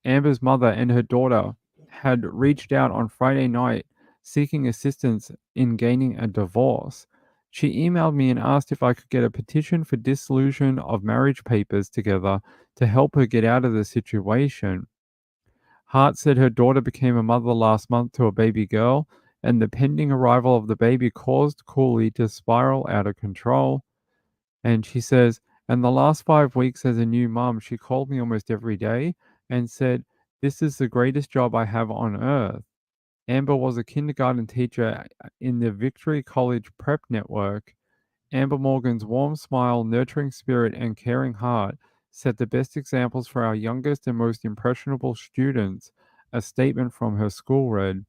Amber's mother and her daughter had reached out on Friday night seeking assistance in gaining a divorce. She emailed me and asked if I could get a petition for dissolution of marriage papers together to help her get out of the situation. Hart said her daughter became a mother last month to a baby girl, and the pending arrival of the baby caused Cooley to spiral out of control. And she says, and the last 5 weeks as a new mom, she called me almost every day and said, this is the greatest job I have on earth. Amber was a kindergarten teacher in the Victory College Prep Network. Amber Morgan's warm smile, nurturing spirit, and caring heart set the best examples for our youngest and most impressionable students, a statement from her school read.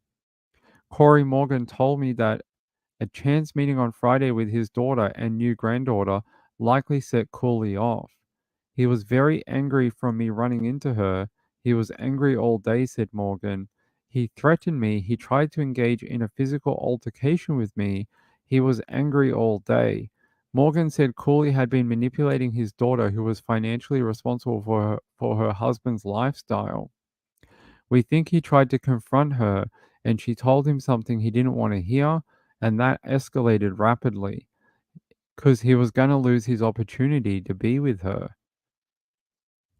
Corey Morgan told me that a chance meeting on Friday with his daughter and new granddaughter likely set Cooley off. He was very angry from me running into her. He was angry all day, said Morgan. He threatened me. He tried to engage in a physical altercation with me. He was angry all day. Morgan said Cooley had been manipulating his daughter, who was financially responsible for her husband's lifestyle. We think he tried to confront her, and she told him something he didn't want to hear, and that escalated rapidly because he was going to lose his opportunity to be with her.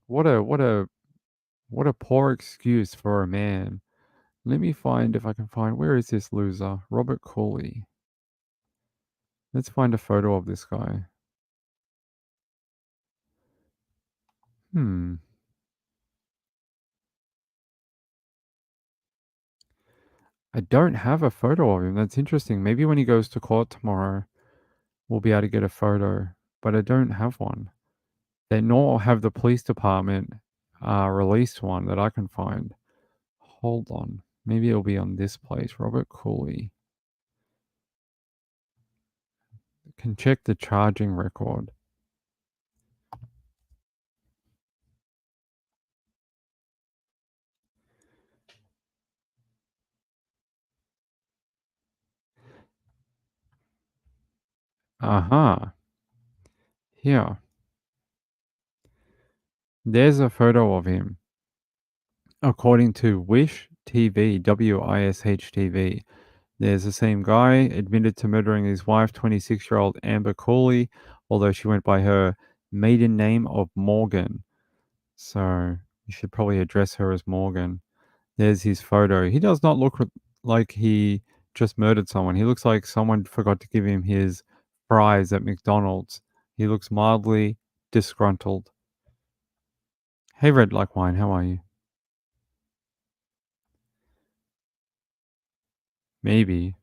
What a poor excuse for a man. Let me find if I can find, where is this loser? Robert Cooley. Let's find a photo of this guy. I don't have a photo of him. That's interesting. Maybe when he goes to court tomorrow, we'll be able to get a photo, but I don't have one. They nor have the police department released one that I can find. Hold on. Maybe it'll be on this place. Robert Cooley. Can check the charging record. Here. There's a photo of him. According to Wish TV, WISH TV, there's the same guy admitted to murdering his wife, 26-year-old Amber Cooley, although she went by her maiden name of Morgan. So you should probably address her as Morgan. There's his photo. He does not look like he just murdered someone. He looks like someone forgot to give him his fries at McDonald's. He looks mildly disgruntled. Hey, Red Like Wine, how are you? Maybe.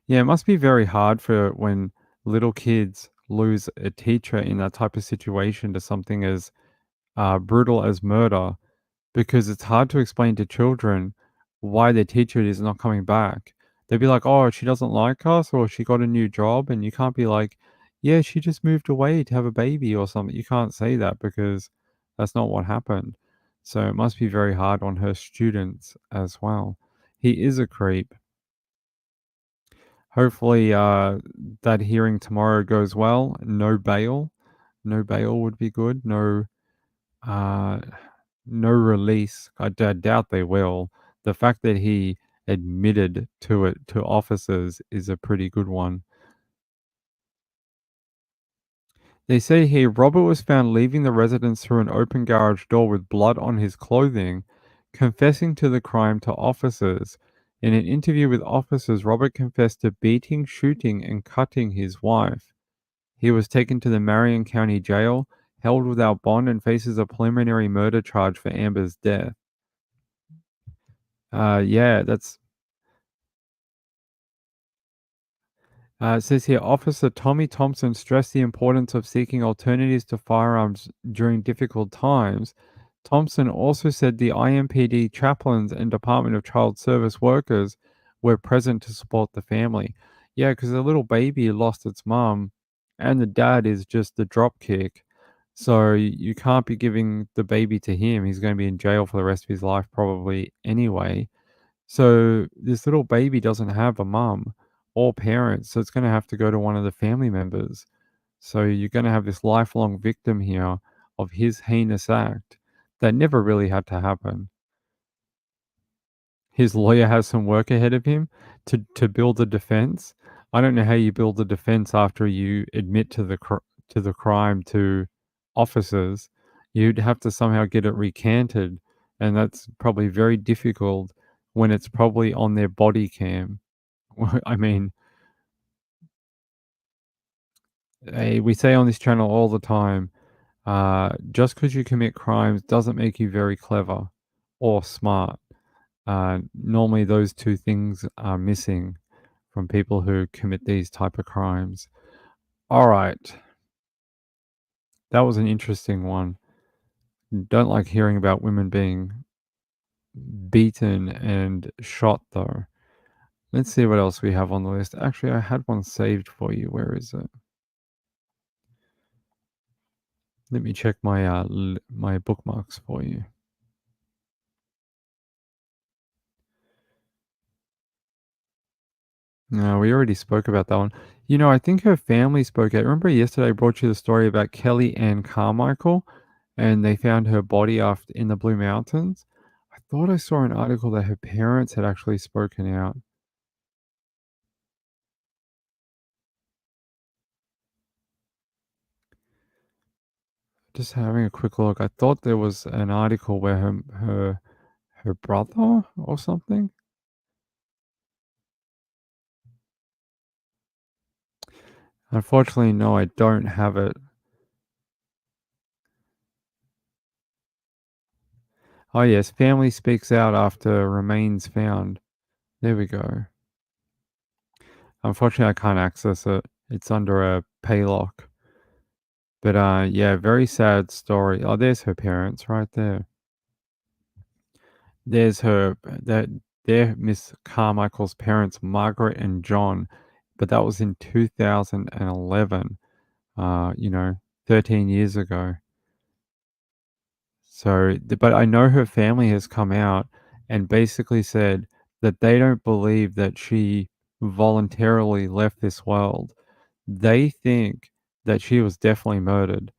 Yeah, it must be very hard for when little kids lose a teacher in that type of situation to something as brutal as murder, because it's hard to explain to children why their teacher is not coming back. They'd be like, oh, she doesn't like us, or she got a new job, and you can't be like, yeah, she just moved away to have a baby or something. You can't say that because that's not what happened. So it must be very hard on her students as well. He is a creep. Hopefully that hearing tomorrow goes well. No bail. No bail would be good. No release. I doubt they will. The fact that he admitted to it to officers is a pretty good one. They say here Robert was found leaving the residence through an open garage door with blood on his clothing, confessing to the crime to officers. In an interview with officers, Robert confessed to beating, shooting, and cutting his wife. He was taken to the Marion County Jail, held without bond, and faces a preliminary murder charge for Amber's death. Yeah, It says here, Officer Tommy Thompson stressed the importance of seeking alternatives to firearms during difficult times. Thompson also said the IMPD chaplains and Department of Child Service workers were present to support the family. Yeah, because the little baby lost its mum, and the dad is just the drop kick. So you can't be giving the baby to him. He's going to be in jail for the rest of his life, probably anyway. So this little baby doesn't have a mum or parents, so it's going to have to go to one of the family members. So you're going to have this lifelong victim here of his heinous act that never really had to happen. His lawyer has some work ahead of him to build a defense. I don't know how you build a defense after you admit to the crime to officers. You'd have to somehow get it recanted, and that's probably very difficult when it's probably on their body cam. I mean, we say on this channel all the time, just because you commit crimes doesn't make you very clever or smart. Normally, those two things are missing from people who commit these type of crimes. All right, that was an interesting one. Don't like hearing about women being beaten and shot, though. Let's see what else we have on the list. Actually, I had one saved for you. Where is it? Let me check my my bookmarks for you. No, we already spoke about that one. You know, I think her family spoke out. Remember yesterday I brought you the story about Kelly Ann Carmichael, and they found her body after in the Blue Mountains? I thought I saw an article that her parents had actually spoken out. Just having a quick look. I thought there was an article where her brother or something? Unfortunately, no, I don't have it. Oh, yes, family speaks out after remains found. There we go. Unfortunately, I can't access it. It's under a pay lock. But, yeah, very sad story. Oh, there's her parents right there. There's her they're Miss Carmichael's parents, Margaret and John, but that was in 2011, you know, 13 years ago. So, but I know her family has come out and basically said that they don't believe that she voluntarily left this world. They think that she was definitely murdered.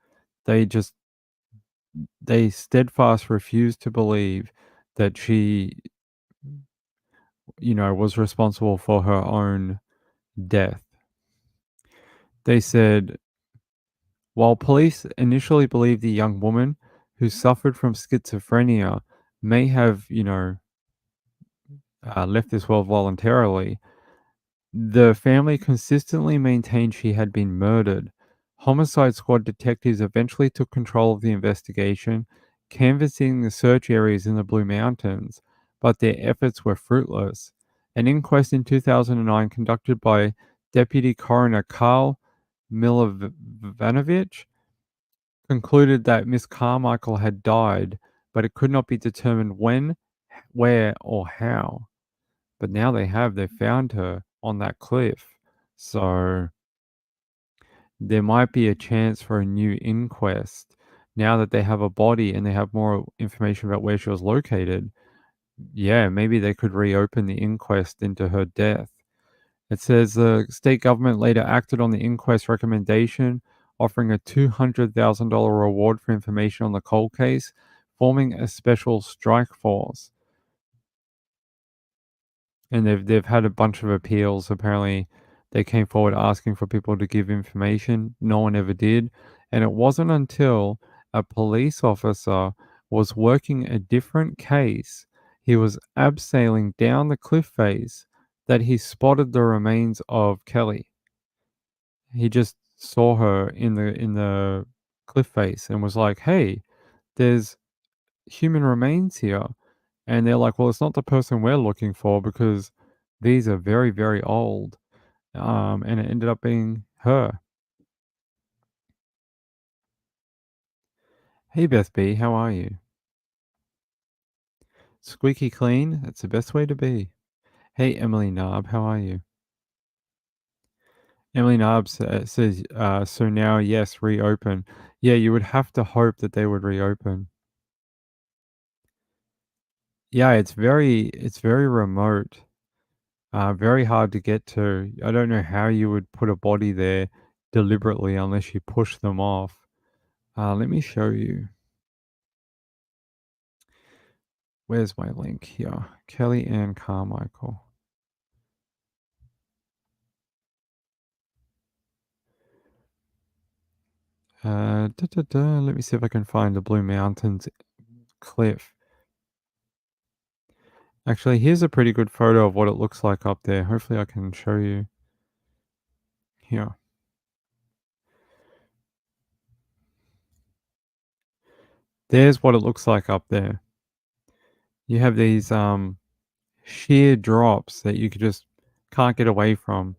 They just they steadfast refuse to believe that she, you know, was responsible for her own death. They said, while police initially believed the young woman who suffered from schizophrenia may have, you know, left this world voluntarily, the family consistently maintained she had been murdered. Homicide Squad detectives eventually took control of the investigation, canvassing the search areas in the Blue Mountains, but their efforts were fruitless. An inquest in 2009 conducted by Deputy Coroner Karl Milovanovich concluded that Miss Carmichael had died, but it could not be determined when, where, or how. But now they found her on that cliff. So there might be a chance for a new inquest now that they have a body and they have more information about where she was located. Yeah, maybe they could reopen the inquest into her death. It says the state government later acted on the inquest recommendation, offering a $200,000 reward for information on the cold case, forming a special strike force. And they've had a bunch of appeals. Apparently, they came forward asking for people to give information. No one ever did. And it wasn't until a police officer was working a different case, he was abseiling down the cliff face, that he spotted the remains of Kelly. He just saw her in the cliff face and was like, "Hey, there's human remains here." And they're like, "Well, it's not the person we're looking for because these are very, very old." and it ended up being her. Hey, Beth B, how are you? Squeaky clean, that's the best way to be. Hey, Emily Narb, how are you? Emily Narb says, so now, yes, reopen. Yeah, you would have to hope that they would reopen. Yeah, it's very remote, very hard to get to. I don't know how you would put a body there deliberately unless you push them off. Let me show you. Where's my link here? Kelly Ann Carmichael. Let me see if I can find the Blue Mountains cliff. Actually, here's a pretty good photo of what it looks like up there. Hopefully I can show you here. There's what it looks like up there. You have these sheer drops that you just can't get away from.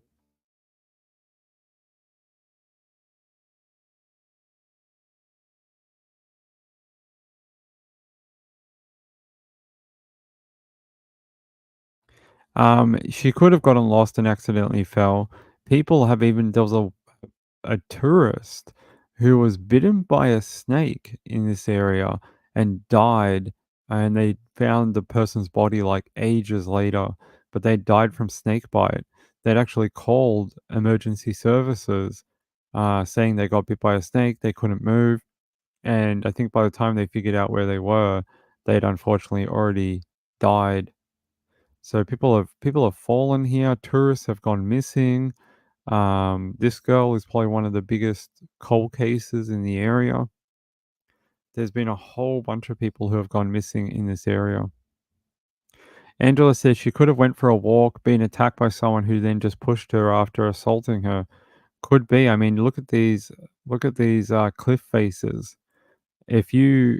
She could have gotten lost and accidentally fell. People have even there was a tourist who was bitten by a snake in this area and died, and they found the person's body like ages later, but they died from snake bite. They'd actually called emergency services, saying they got bit by a snake, they couldn't move, and I think by the time they figured out where they were, they'd unfortunately already died. So people have fallen here. Tourists have gone missing. This girl is probably one of the biggest cold cases in the area. There's been a whole bunch of people who have gone missing in this area. Angela says she could have went for a walk, been attacked by someone who then just pushed her after assaulting her. Could be. I mean, look at these cliff faces. If you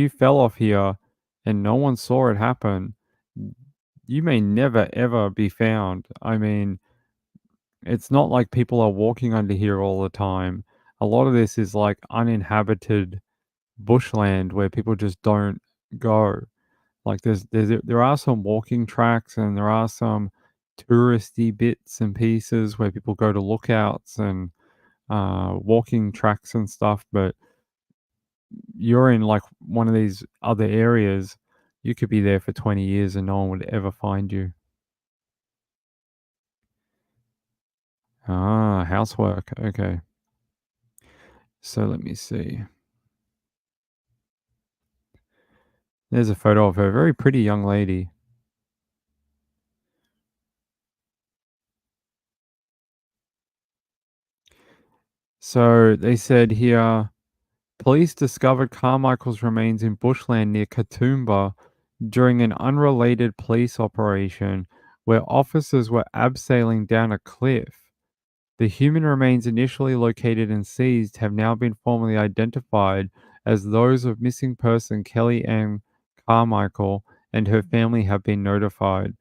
fell off here and no one saw it happen, you may never ever be found. I mean, it's not like people are walking under here all the time. A lot of this is like uninhabited bushland where people just don't go. Like there are some walking tracks and there are some touristy bits and pieces where people go to lookouts and walking tracks and stuff, but you're in like one of these other areas, you could be there for 20 years and no one would ever find you. Ah, housework. Okay. So let me see. There's a photo of her. Very pretty young lady. So they said here, police discovered Carmichael's remains in bushland near Katoomba during an unrelated police operation where officers were abseiling down a cliff. The human remains initially located and seized have now been formally identified as those of missing person Kelly Ann Carmichael, and her family have been notified.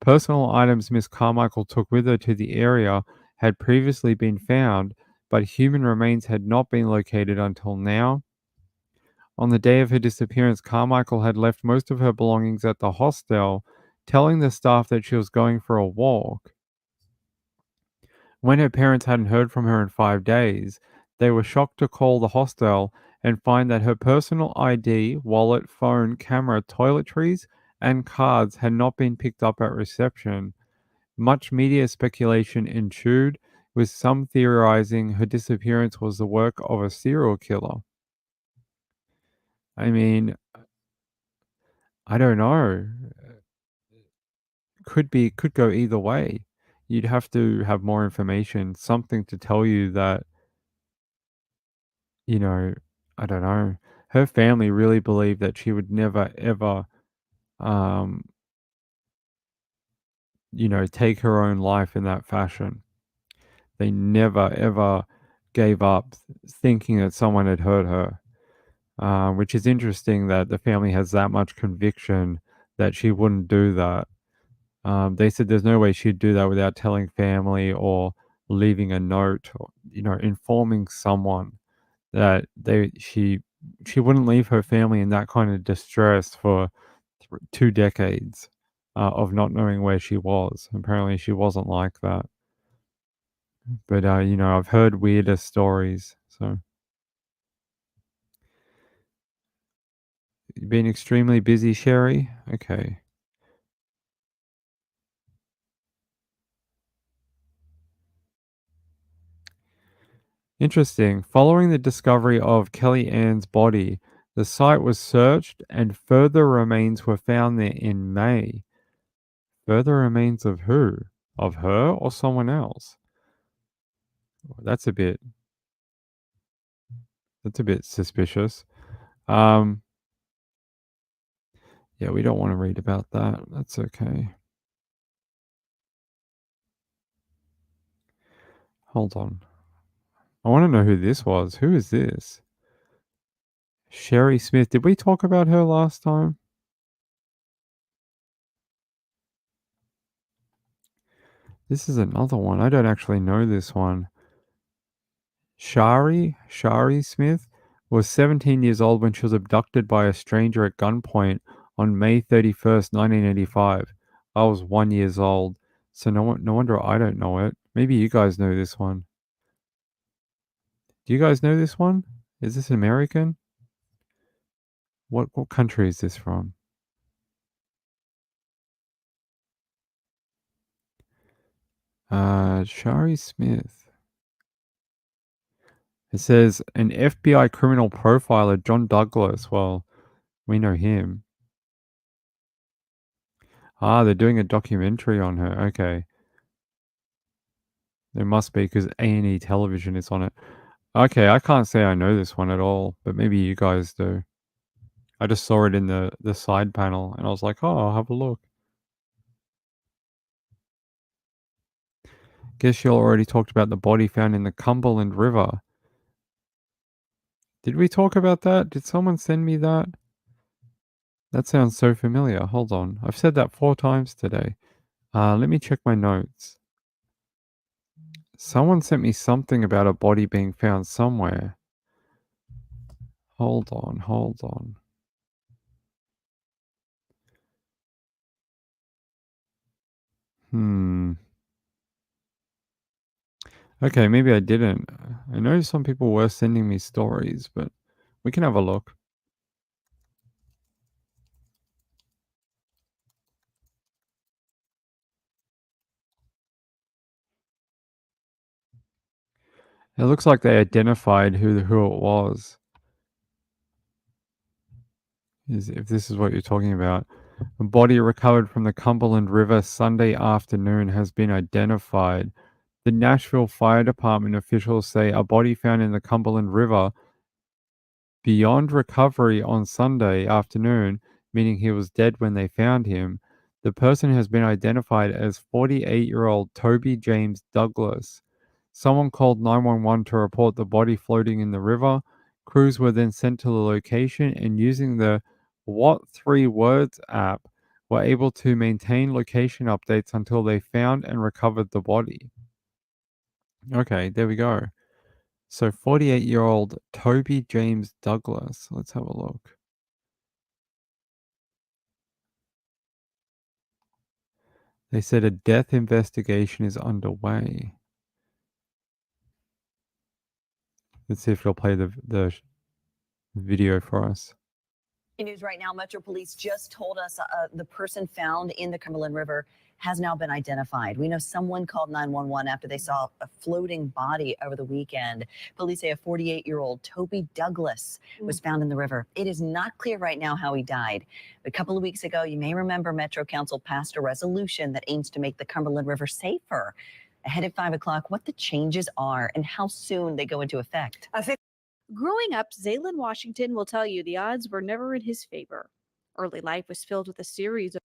Personal items Miss Carmichael took with her to the area had previously been found, but human remains had not been located until now. On the day of her disappearance, Carmichael had left most of her belongings at the hostel, telling the staff that she was going for a walk. When her parents hadn't heard from her in 5 days, they were shocked to call the hostel and find that her personal ID, wallet, phone, camera, toiletries, and cards had not been picked up at reception. Much media speculation ensued, with some theorizing her disappearance was the work of a serial killer. I mean, I don't know. Could go either way. You'd have to have more information, something to tell you that, you know, I don't know. Her family really believed that she would never ever, um, take her own life in that fashion. They never ever gave up thinking that someone had hurt her, which is interesting that the family has that much conviction that she wouldn't do that. They said there's no way she'd do that without telling family or leaving a note or, informing someone that she wouldn't leave her family in that kind of distress for 2 decades of not knowing where she was. Apparently, she wasn't like that. But I've heard weirder stories. So you've been extremely busy, Sherry. Okay. Interesting. Following the discovery of Kelly Ann's body, the site was searched and further remains were found there in May. Further remains of who? Of her or someone else? That's a bit suspicious. Yeah, we don't want to read about that. That's okay. Hold on. I want to know who this was. Who is this? Sherry Smith. Did we talk about her last time? This is another one. I don't actually know this one. Shari Smith was 17 years old when she was abducted by a stranger at gunpoint on May 31st, 1985. I was 1 years old, so no wonder I don't know it. Maybe you guys know this one. Do you guys know this one? Is this American? What country is this from? Shari Smith. It says an FBI criminal profiler, John Douglas. Well, we know him. They're doing a documentary on her. Okay. There must be because A&E television is on it. Okay, I can't say I know this one at all, but maybe you guys do. I just saw it in the side panel and I was like, oh, I'll have a look. Guess you already talked about the body found in the Cumberland River. Did we talk about that? Did someone send me that? That sounds so familiar. Hold on. I've said that 4 times today. Let me check my notes. Someone sent me something about a body being found somewhere. Hold on. Okay, maybe I didn't. I know some people were sending me stories, but we can have a look. It looks like they identified who it was. If this is what you're talking about. A body recovered from the Cumberland River Sunday afternoon has been identified. The Nashville Fire Department officials say a body found in the Cumberland River beyond recovery on Sunday afternoon, meaning he was dead when they found him. The person has been identified as 48-year-old Toby James Douglas. Someone called 911 to report the body floating in the river. Crews were then sent to the location and using the What 3 Words app were able to maintain location updates until they found and recovered the body. Okay, there we go. So 48-year-old Toby James Douglas. Let's have a look. They said a death investigation is underway. Let's see if they'll play the video for us. News right now, Metro Police just told us the person found in the Cumberland River has now been identified. We know someone called 911 after they saw a floating body over the weekend. Police say a 48-year-old Toby Douglas was found in the river. It is not clear right now how he died. A couple of weeks ago, you may remember Metro Council passed a resolution that aims to make the Cumberland River safer. Ahead at 5 o'clock, what the changes are and how soon they go into effect. Growing up, Zaylin Washington will tell you the odds were never in his favor. Early life was filled with a series of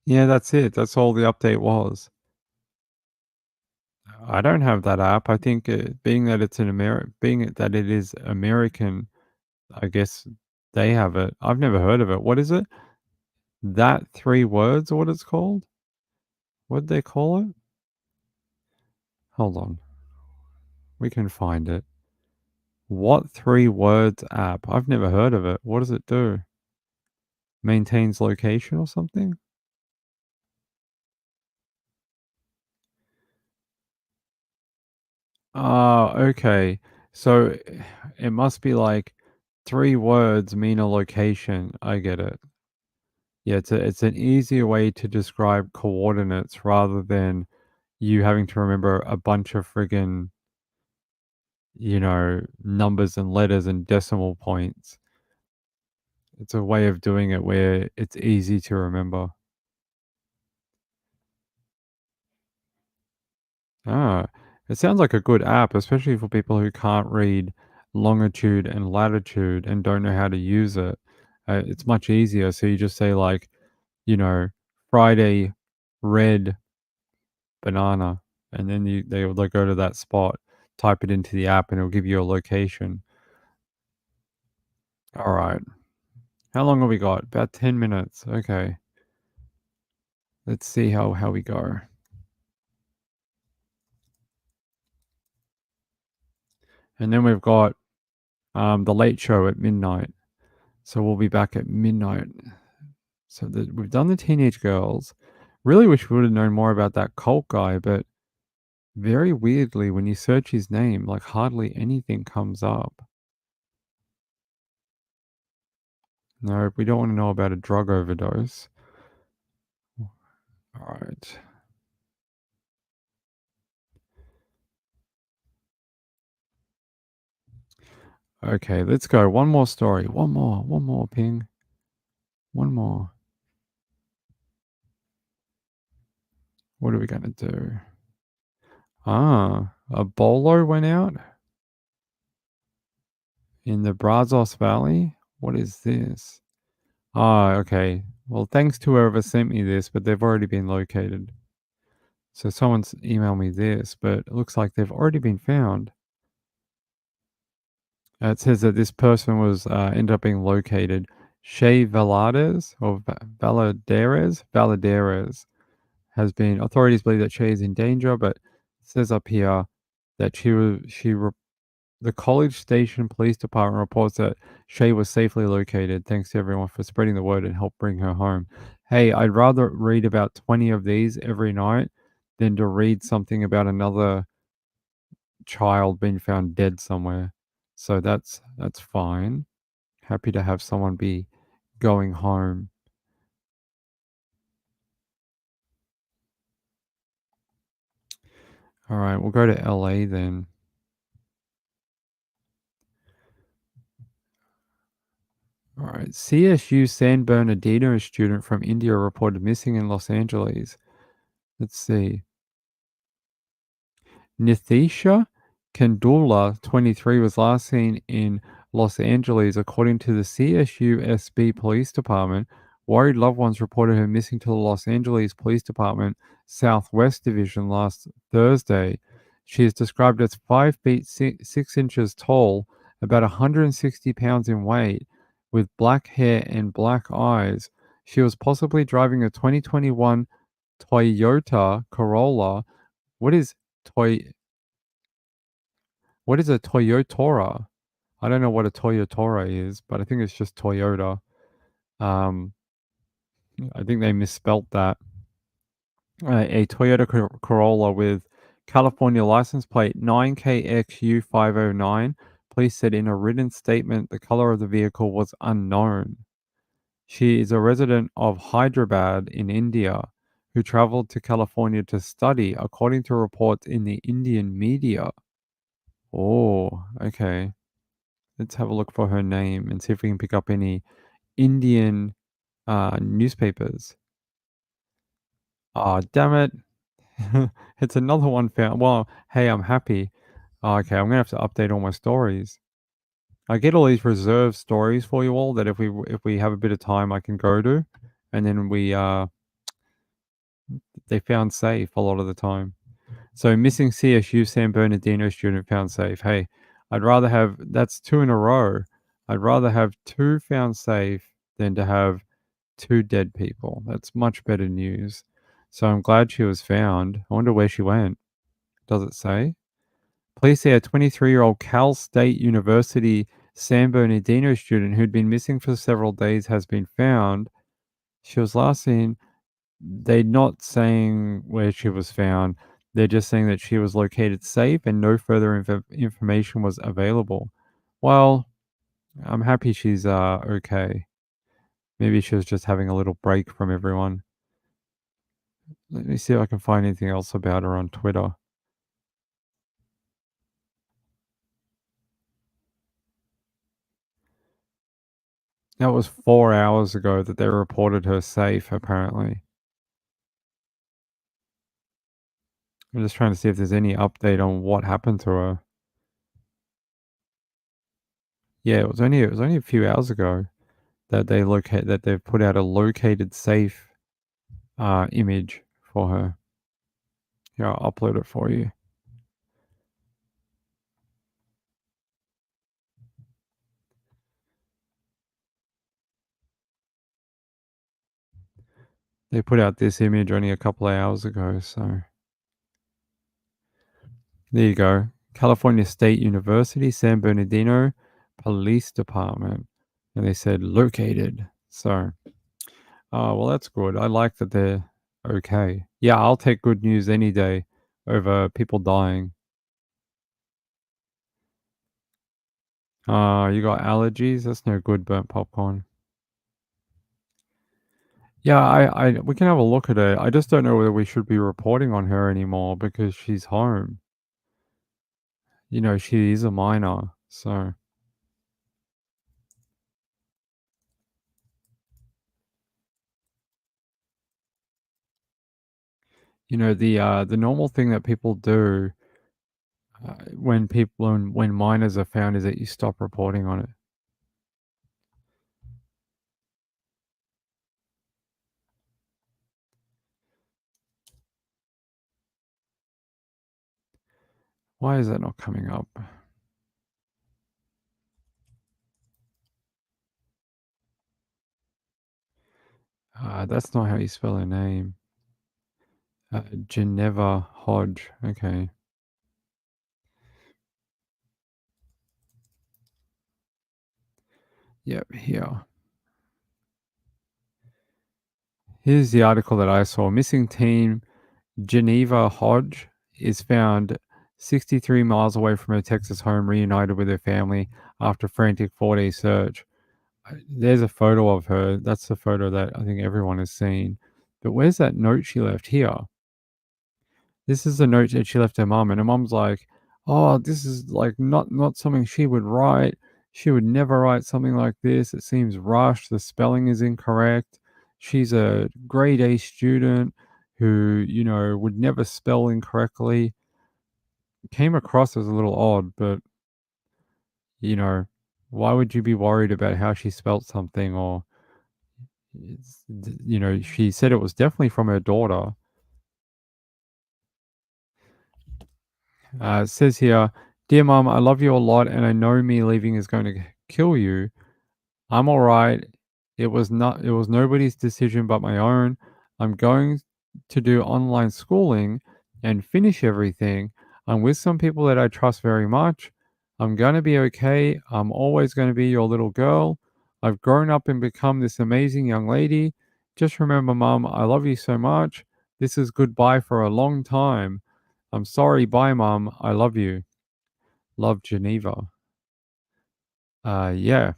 Yeah, that's it. That's all the update was. I don't have that app. I think being that it is American I guess they have it. I've never heard of it. What is it? That 3 words, or what it's called? What'd they call it? Hold on. We can find it. What 3 words app? I've never heard of it. What does it do? Maintains location or something? Oh, okay. So it must be like 3 words mean a location. I get it. Yeah, it's an easier way to describe coordinates rather than you having to remember a bunch of friggin', numbers and letters and decimal points. It's a way of doing it where it's easy to remember. Ah, it sounds like a good app, especially for people who can't read longitude and latitude and don't know how to use it. It's much easier. So you just say like, you know, Friday, red banana, and then they would like go to that spot, type it into the app, and it'll give you a location. All right. How long have we got? About 10 minutes. Okay. Let's see how we go. And then we've got the late show at midnight. So we'll be back at midnight. So we've done the teenage girls. Really wish we would have known more about that cult guy, but very weirdly, when you search his name, like hardly anything comes up. No, we don't want to know about a drug overdose. All right. Okay, let's go. One more story. One more, Ping. One more. What are we going to do? Ah, a bolo went out in the Brazos Valley. What is this? Ah, okay. Well, thanks to whoever sent me this, but they've already been located. So someone's emailed me this, but it looks like they've already been found. It says that this person was ended up being located. Shay Valades or Valadares has been. Authorities believe that Shay is in danger, but it says up here that the College Station Police Department reports that Shay was safely located. Thanks to everyone for spreading the word and help bring her home. Hey, I'd rather read about 20 of these every night than to read something about another child being found dead somewhere. So that's fine. Happy to have someone be going home. All right, we'll go to LA then. All right, CSU San Bernardino student from India reported missing in Los Angeles. Let's see. Nithisha Kandula, 23, was last seen in Los Angeles, according to the CSU SB Police Department. Worried loved ones reported her missing to the Los Angeles Police Department Southwest Division last Thursday. She is described as 5 feet 6 inches tall, about 160 pounds in weight, with black hair and black eyes. She was possibly driving a 2021 Toyota Corolla. What is Toy? What is a Toyotora? I don't know what a Toyotora is, but I think it's just Toyota. I think they misspelt that. A Toyota Corolla with California license plate 9KXU509. Police said in a written statement the color of the vehicle was unknown. She is a resident of Hyderabad in India who traveled to California to study, according to reports in the Indian media. Oh, okay. Let's have a look for her name and see if we can pick up any Indian newspapers. Oh, damn it. It's another one found. Well, hey, I'm happy. Okay, I'm going to have to update all my stories. I get all these reserved stories for you all that if we have a bit of time I can go to, and then they found safe a lot of the time. So missing CSU San Bernardino student found safe. Hey, I'd rather have that's 2 in a row. I'd rather have 2 found safe than to have 2 dead people. That's much better news. So I'm glad she was found. I wonder where she went. Does it say? Police say a 23-year-old Cal State University San Bernardino student who'd been missing for several days has been found. She was last seen. They're not saying where she was found. They're just saying that she was located safe and no further information was available. Well, I'm happy she's okay. Maybe she was just having a little break from everyone. Let me see if I can find anything else about her on Twitter. That was 4 hours ago that they reported her safe, apparently. I'm just trying to see if there's any update on what happened to her. Yeah, it was only a few hours ago that they've put out a located safe image for her. Here, I'll upload it for you. They put out this image only a couple of hours ago, so there you go. California State University, San Bernardino Police Department. And they said located. So, well, that's good. I like that they're okay. Yeah, I'll take good news any day over people dying. You got allergies? That's no good, burnt popcorn. Yeah, we can have a look at it. I just don't know whether we should be reporting on her anymore because she's home. You know, she is a minor, so. You know, the normal thing that people do when minors are found is that you stop reporting on it. Why is that not coming up? That's not how you spell her name. Geneva Hodge. Okay. Yep, here. Here's the article that I saw. Missing teen Geneva Hodge is found 63 miles away from her Texas home, reunited with her family after a frantic 4-day search. There's a photo of her. That's the photo that I think everyone has seen. But where's that note she left here? This is the note that she left her mom, and her mom's like, "Oh, this is like not something she would write. She would never write something like this. It seems rushed. The spelling is incorrect. She's a grade A student who, you know, would never spell incorrectly." Came across as a little odd, but you know, why would you be worried about how she spelt something? Or you know, she said it was definitely from her daughter. It says here, "Dear Mom, I love you a lot, and I know me leaving is going to kill you. I'm all right. It was nobody's decision but my own. I'm going to do online schooling and finish everything. I'm with some people that I trust very much. I'm going to be okay. I'm always going to be your little girl. I've grown up and become this amazing young lady. Just remember, Mom, I love you so much. This is goodbye for a long time. I'm sorry. Bye, Mom. I love you. Love, Geneva." Yeah.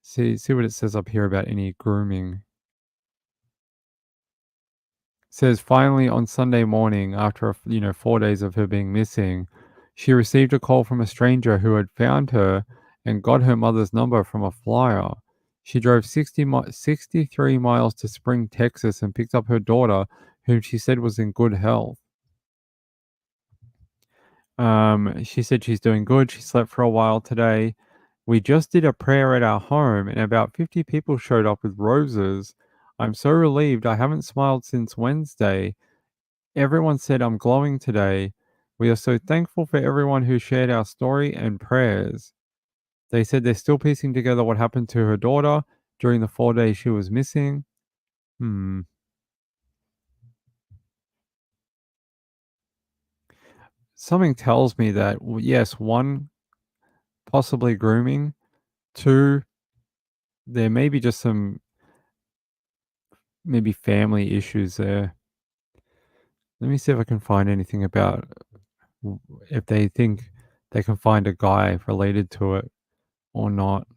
See what it says up here about any grooming. It says finally on Sunday morning, after 4 days of her being missing, she received a call from a stranger who had found her and got her mother's number from a flyer. She drove 63 miles to Spring, Texas, and picked up her daughter, whom she said was in good health. She said she's doing good. She slept for a while today. We just did a prayer at our home, and about 50 people showed up with roses. I'm so relieved. I haven't smiled since Wednesday. Everyone said I'm glowing today. We are so thankful for everyone who shared our story and prayers. They said they're still piecing together what happened to her daughter during the 4 days she was missing. Something tells me that, yes, one, possibly grooming. Two, there may be just some maybe family issues there. Let me see if I can find anything about if they think they can find a guy related to it or not.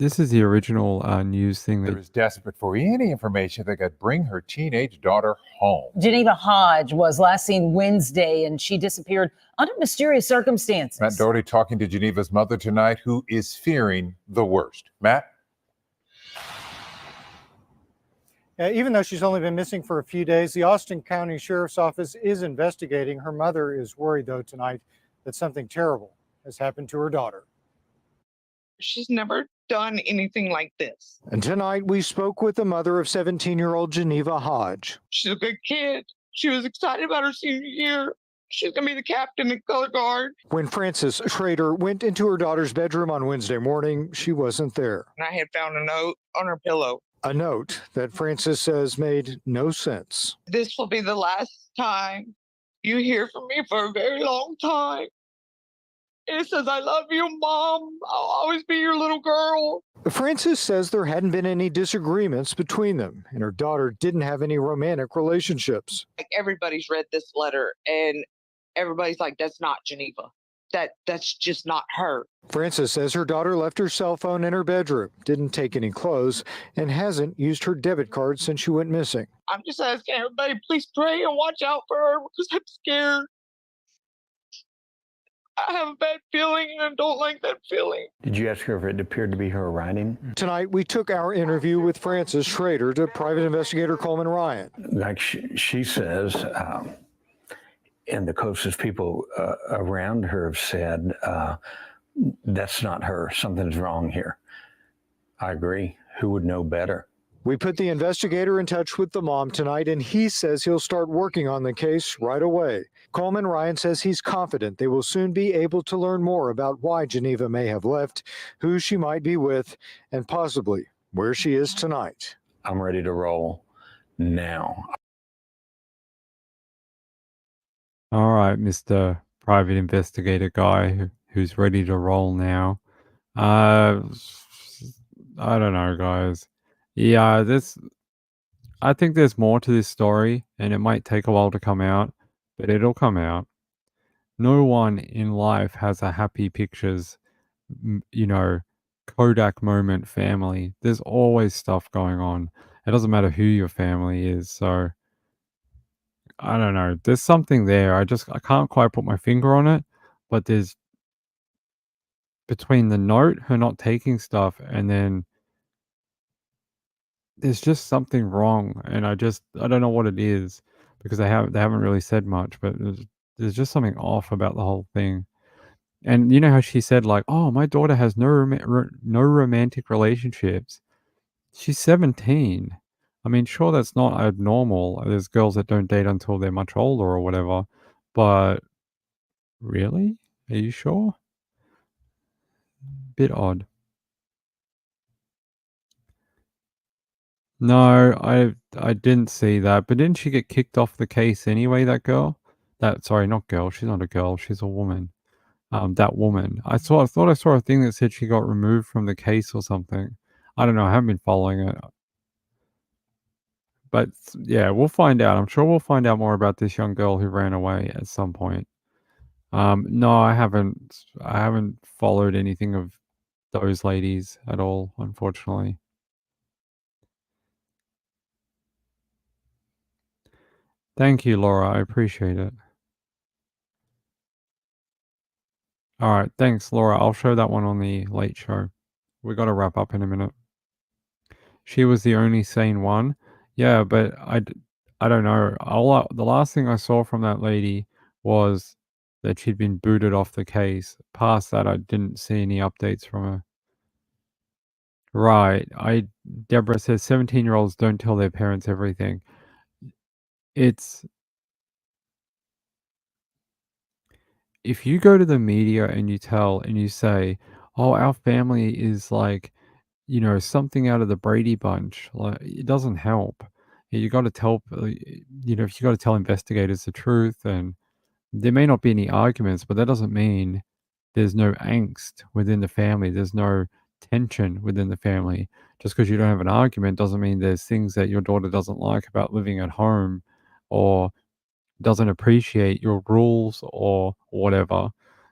This is the original news thing. Mother is desperate for any information that could bring her teenage daughter home. Geneva Hodge was last seen Wednesday, and she disappeared under mysterious circumstances. Matt Doherty talking to Geneva's mother tonight, who is fearing the worst. Matt? Even though she's only been missing for a few days, the Austin County Sheriff's Office is investigating. Her mother is worried, though, tonight that something terrible has happened to her daughter. She's never done anything like this. And tonight we spoke with the mother of 17-year-old Geneva Hodge. She's a good kid. She was excited about her senior year. She's going to be the captain and color guard. When Frances Schrader went into her daughter's bedroom on Wednesday morning, she wasn't there. And I had found a note on her pillow. A note that Frances says made no sense. This will be the last time you hear from me for a very long time. And it says, I love you, Mom. I'll always be your little girl. Frances says there hadn't been any disagreements between them, and her daughter didn't have any romantic relationships. Like, everybody's read this letter, and everybody's like, that's not Geneva. That's just not her. Frances says her daughter left her cell phone in her bedroom, didn't take any clothes, and hasn't used her debit card since she went missing. I'm just asking everybody, please pray and watch out for her because I'm scared. I have a bad feeling and I don't like that feeling. Did you ask her if it appeared to be her writing? Tonight, we took our interview with Frances Schrader to private investigator Coleman Ryan. Like she says, and the closest people around her have said, that's not her. Something's wrong here. I agree. Who would know better? We put the investigator in touch with the mom tonight, and he says he'll start working on the case right away. Coleman Ryan says he's confident they will soon be able to learn more about why Geneva may have left, who she might be with, and possibly where she is tonight. I'm ready to roll now. All right, Mr. Private Investigator guy who's ready to roll now. I don't know, guys. Yeah, I think there's more to this story, and it might take a while to come out, but it'll come out. No one in life has a happy pictures, Kodak moment family. There's always stuff going on. It doesn't matter who your family is, so I don't know. There's something there. I can't quite put my finger on it, but there's between the note, her not taking stuff, and then there's just something wrong, and I don't know what it is because they haven't really said much, but there's just something off about the whole thing. And you know how she said like, "Oh, my daughter has no romantic relationships." She's 17. I mean, sure, that's not abnormal. There's girls that don't date until they're much older or whatever, but really? Are you sure? Bit odd. No, I didn't see that, but didn't she get kicked off the case anyway, that girl? Sorry, not girl, she's not a girl, she's a woman. That woman. I thought I saw a thing that said she got removed from the case or something. I don't know, I haven't been following it. But yeah, we'll find out. I'm sure we'll find out more about this young girl who ran away at some point. No, I haven't followed anything of those ladies at all, unfortunately. Thank you, Laura. I appreciate it. All right. Thanks, Laura. I'll show that one on the late show. We got to wrap up in a minute. She was the only sane one. Yeah, but I don't know. The last thing I saw from that lady was that she'd been booted off the case. Past that, I didn't see any updates from her. Right. Deborah says 17-year-olds don't tell their parents everything. it's if you go to the media and you say, "Oh, our family is like, something out of the Brady Bunch," like it doesn't help. You got to tell, if you got to tell investigators the truth, and there may not be any arguments, but that doesn't mean there's no angst within the family. There's no tension within the family. Just because you don't have an argument doesn't mean there's things that your daughter doesn't like about living at home, or doesn't appreciate your rules or whatever.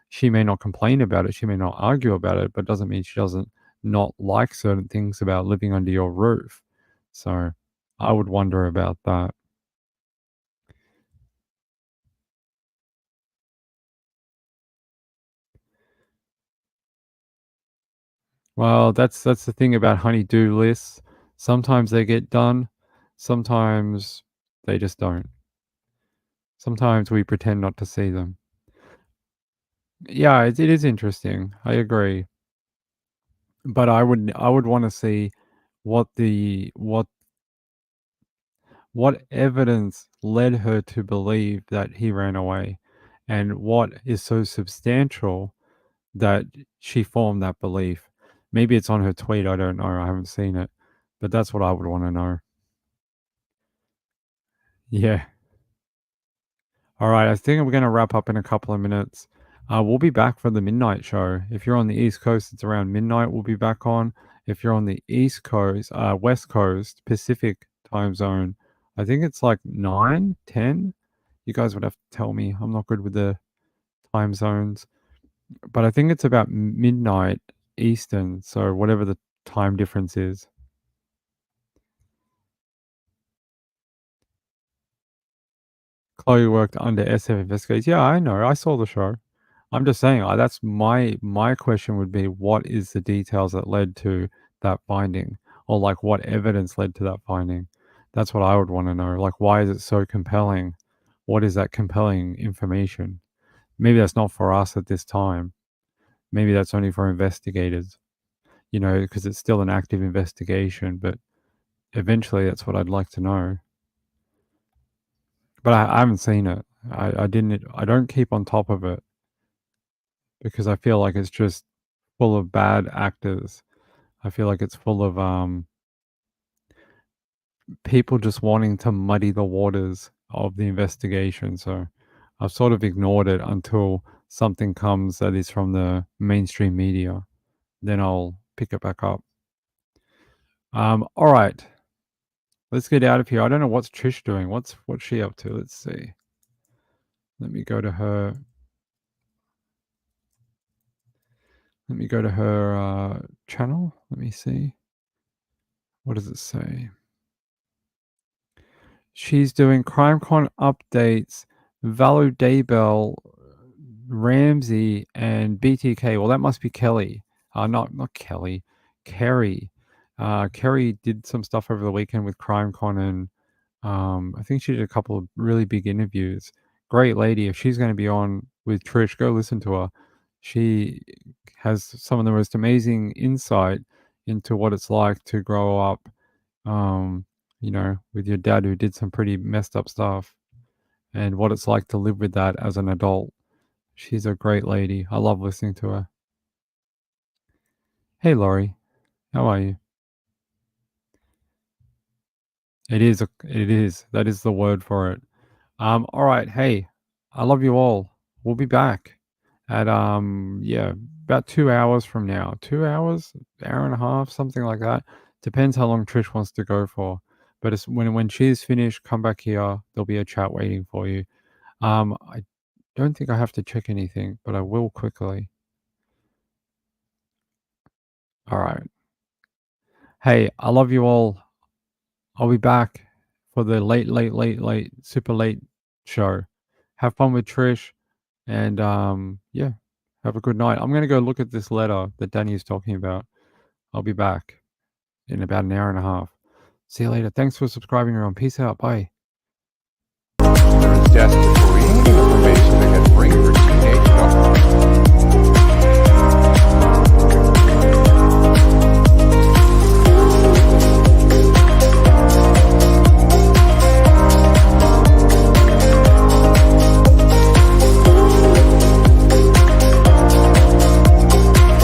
She may not complain about it, she may not argue about it, but doesn't mean she doesn't not like certain things about living under your roof. So I would wonder about that. Well, that's the thing about honey-do lists. Sometimes they get done, sometimes they just don't. Sometimes we pretend not to see them. Yeah, it is interesting. I agree. But I would want to see what evidence led her to believe that he ran away, and what is so substantial that she formed that belief. Maybe it's on her tweet. I don't know. I haven't seen it, but that's what I would want to know. Yeah. All right. I think we're going to wrap up in a couple of minutes. We'll be back for the midnight show. If you're on the East Coast, it's around midnight. We'll be back on. If you're on the East Coast, West Coast, Pacific time zone, I think it's like 9, 10. You guys would have to tell me. I'm not good with the time zones. But I think it's about midnight Eastern. So whatever the time difference is. Chloe worked under SF Investigators. Yeah, I know. I saw the show. I'm just saying, that's my question would be, what is the details that led to that finding? Or like what evidence led to that finding? That's what I would want to know. Like, why is it so compelling? What is that compelling information? Maybe that's not for us at this time. Maybe that's only for investigators, because it's still an active investigation, but eventually that's what I'd like to know. But I haven't seen it. I don't keep on top of it because I feel like it's just full of bad actors. I feel like it's full of people just wanting to muddy the waters of the investigation. So I've sort of ignored it until something comes that is from the mainstream media. Then I'll pick it back up. All right. Let's get out of here. I don't know what's Trish doing. What's she up to? Let's see. Let me go to her. Let me go to her channel. Let me see. What does it say? She's doing CrimeCon updates, Valo Daybell, Ramsey, and BTK. Well, that must be Kelly. Not Kelly. Kerry. Kerry did some stuff over the weekend with CrimeCon, and I think she did a couple of really big interviews. Great lady. If she's going to be on with Trish, go listen to her. She has some of the most amazing insight into what it's like to grow up, with your dad who did some pretty messed up stuff, and what it's like to live with that as an adult. She's a great lady. I love listening to her. Hey, Laurie. How are you? It is. That is the word for it. All right. Hey, I love you all. We'll be back at about 2 hours from now. 2 hours, hour and a half, something like that. Depends how long Trish wants to go for. But it's when she's finished, come back here. There'll be a chat waiting for you. I don't think I have to check anything, but I will quickly. All right. Hey, I love you all. I'll be back for the late, super late show. Have fun with Trish, and have a good night. I'm gonna go look at this letter that Danny is talking about. I'll be back in about an hour and a half. See you later. Thanks for subscribing, everyone. Peace out. Bye. Desperate for information that can bring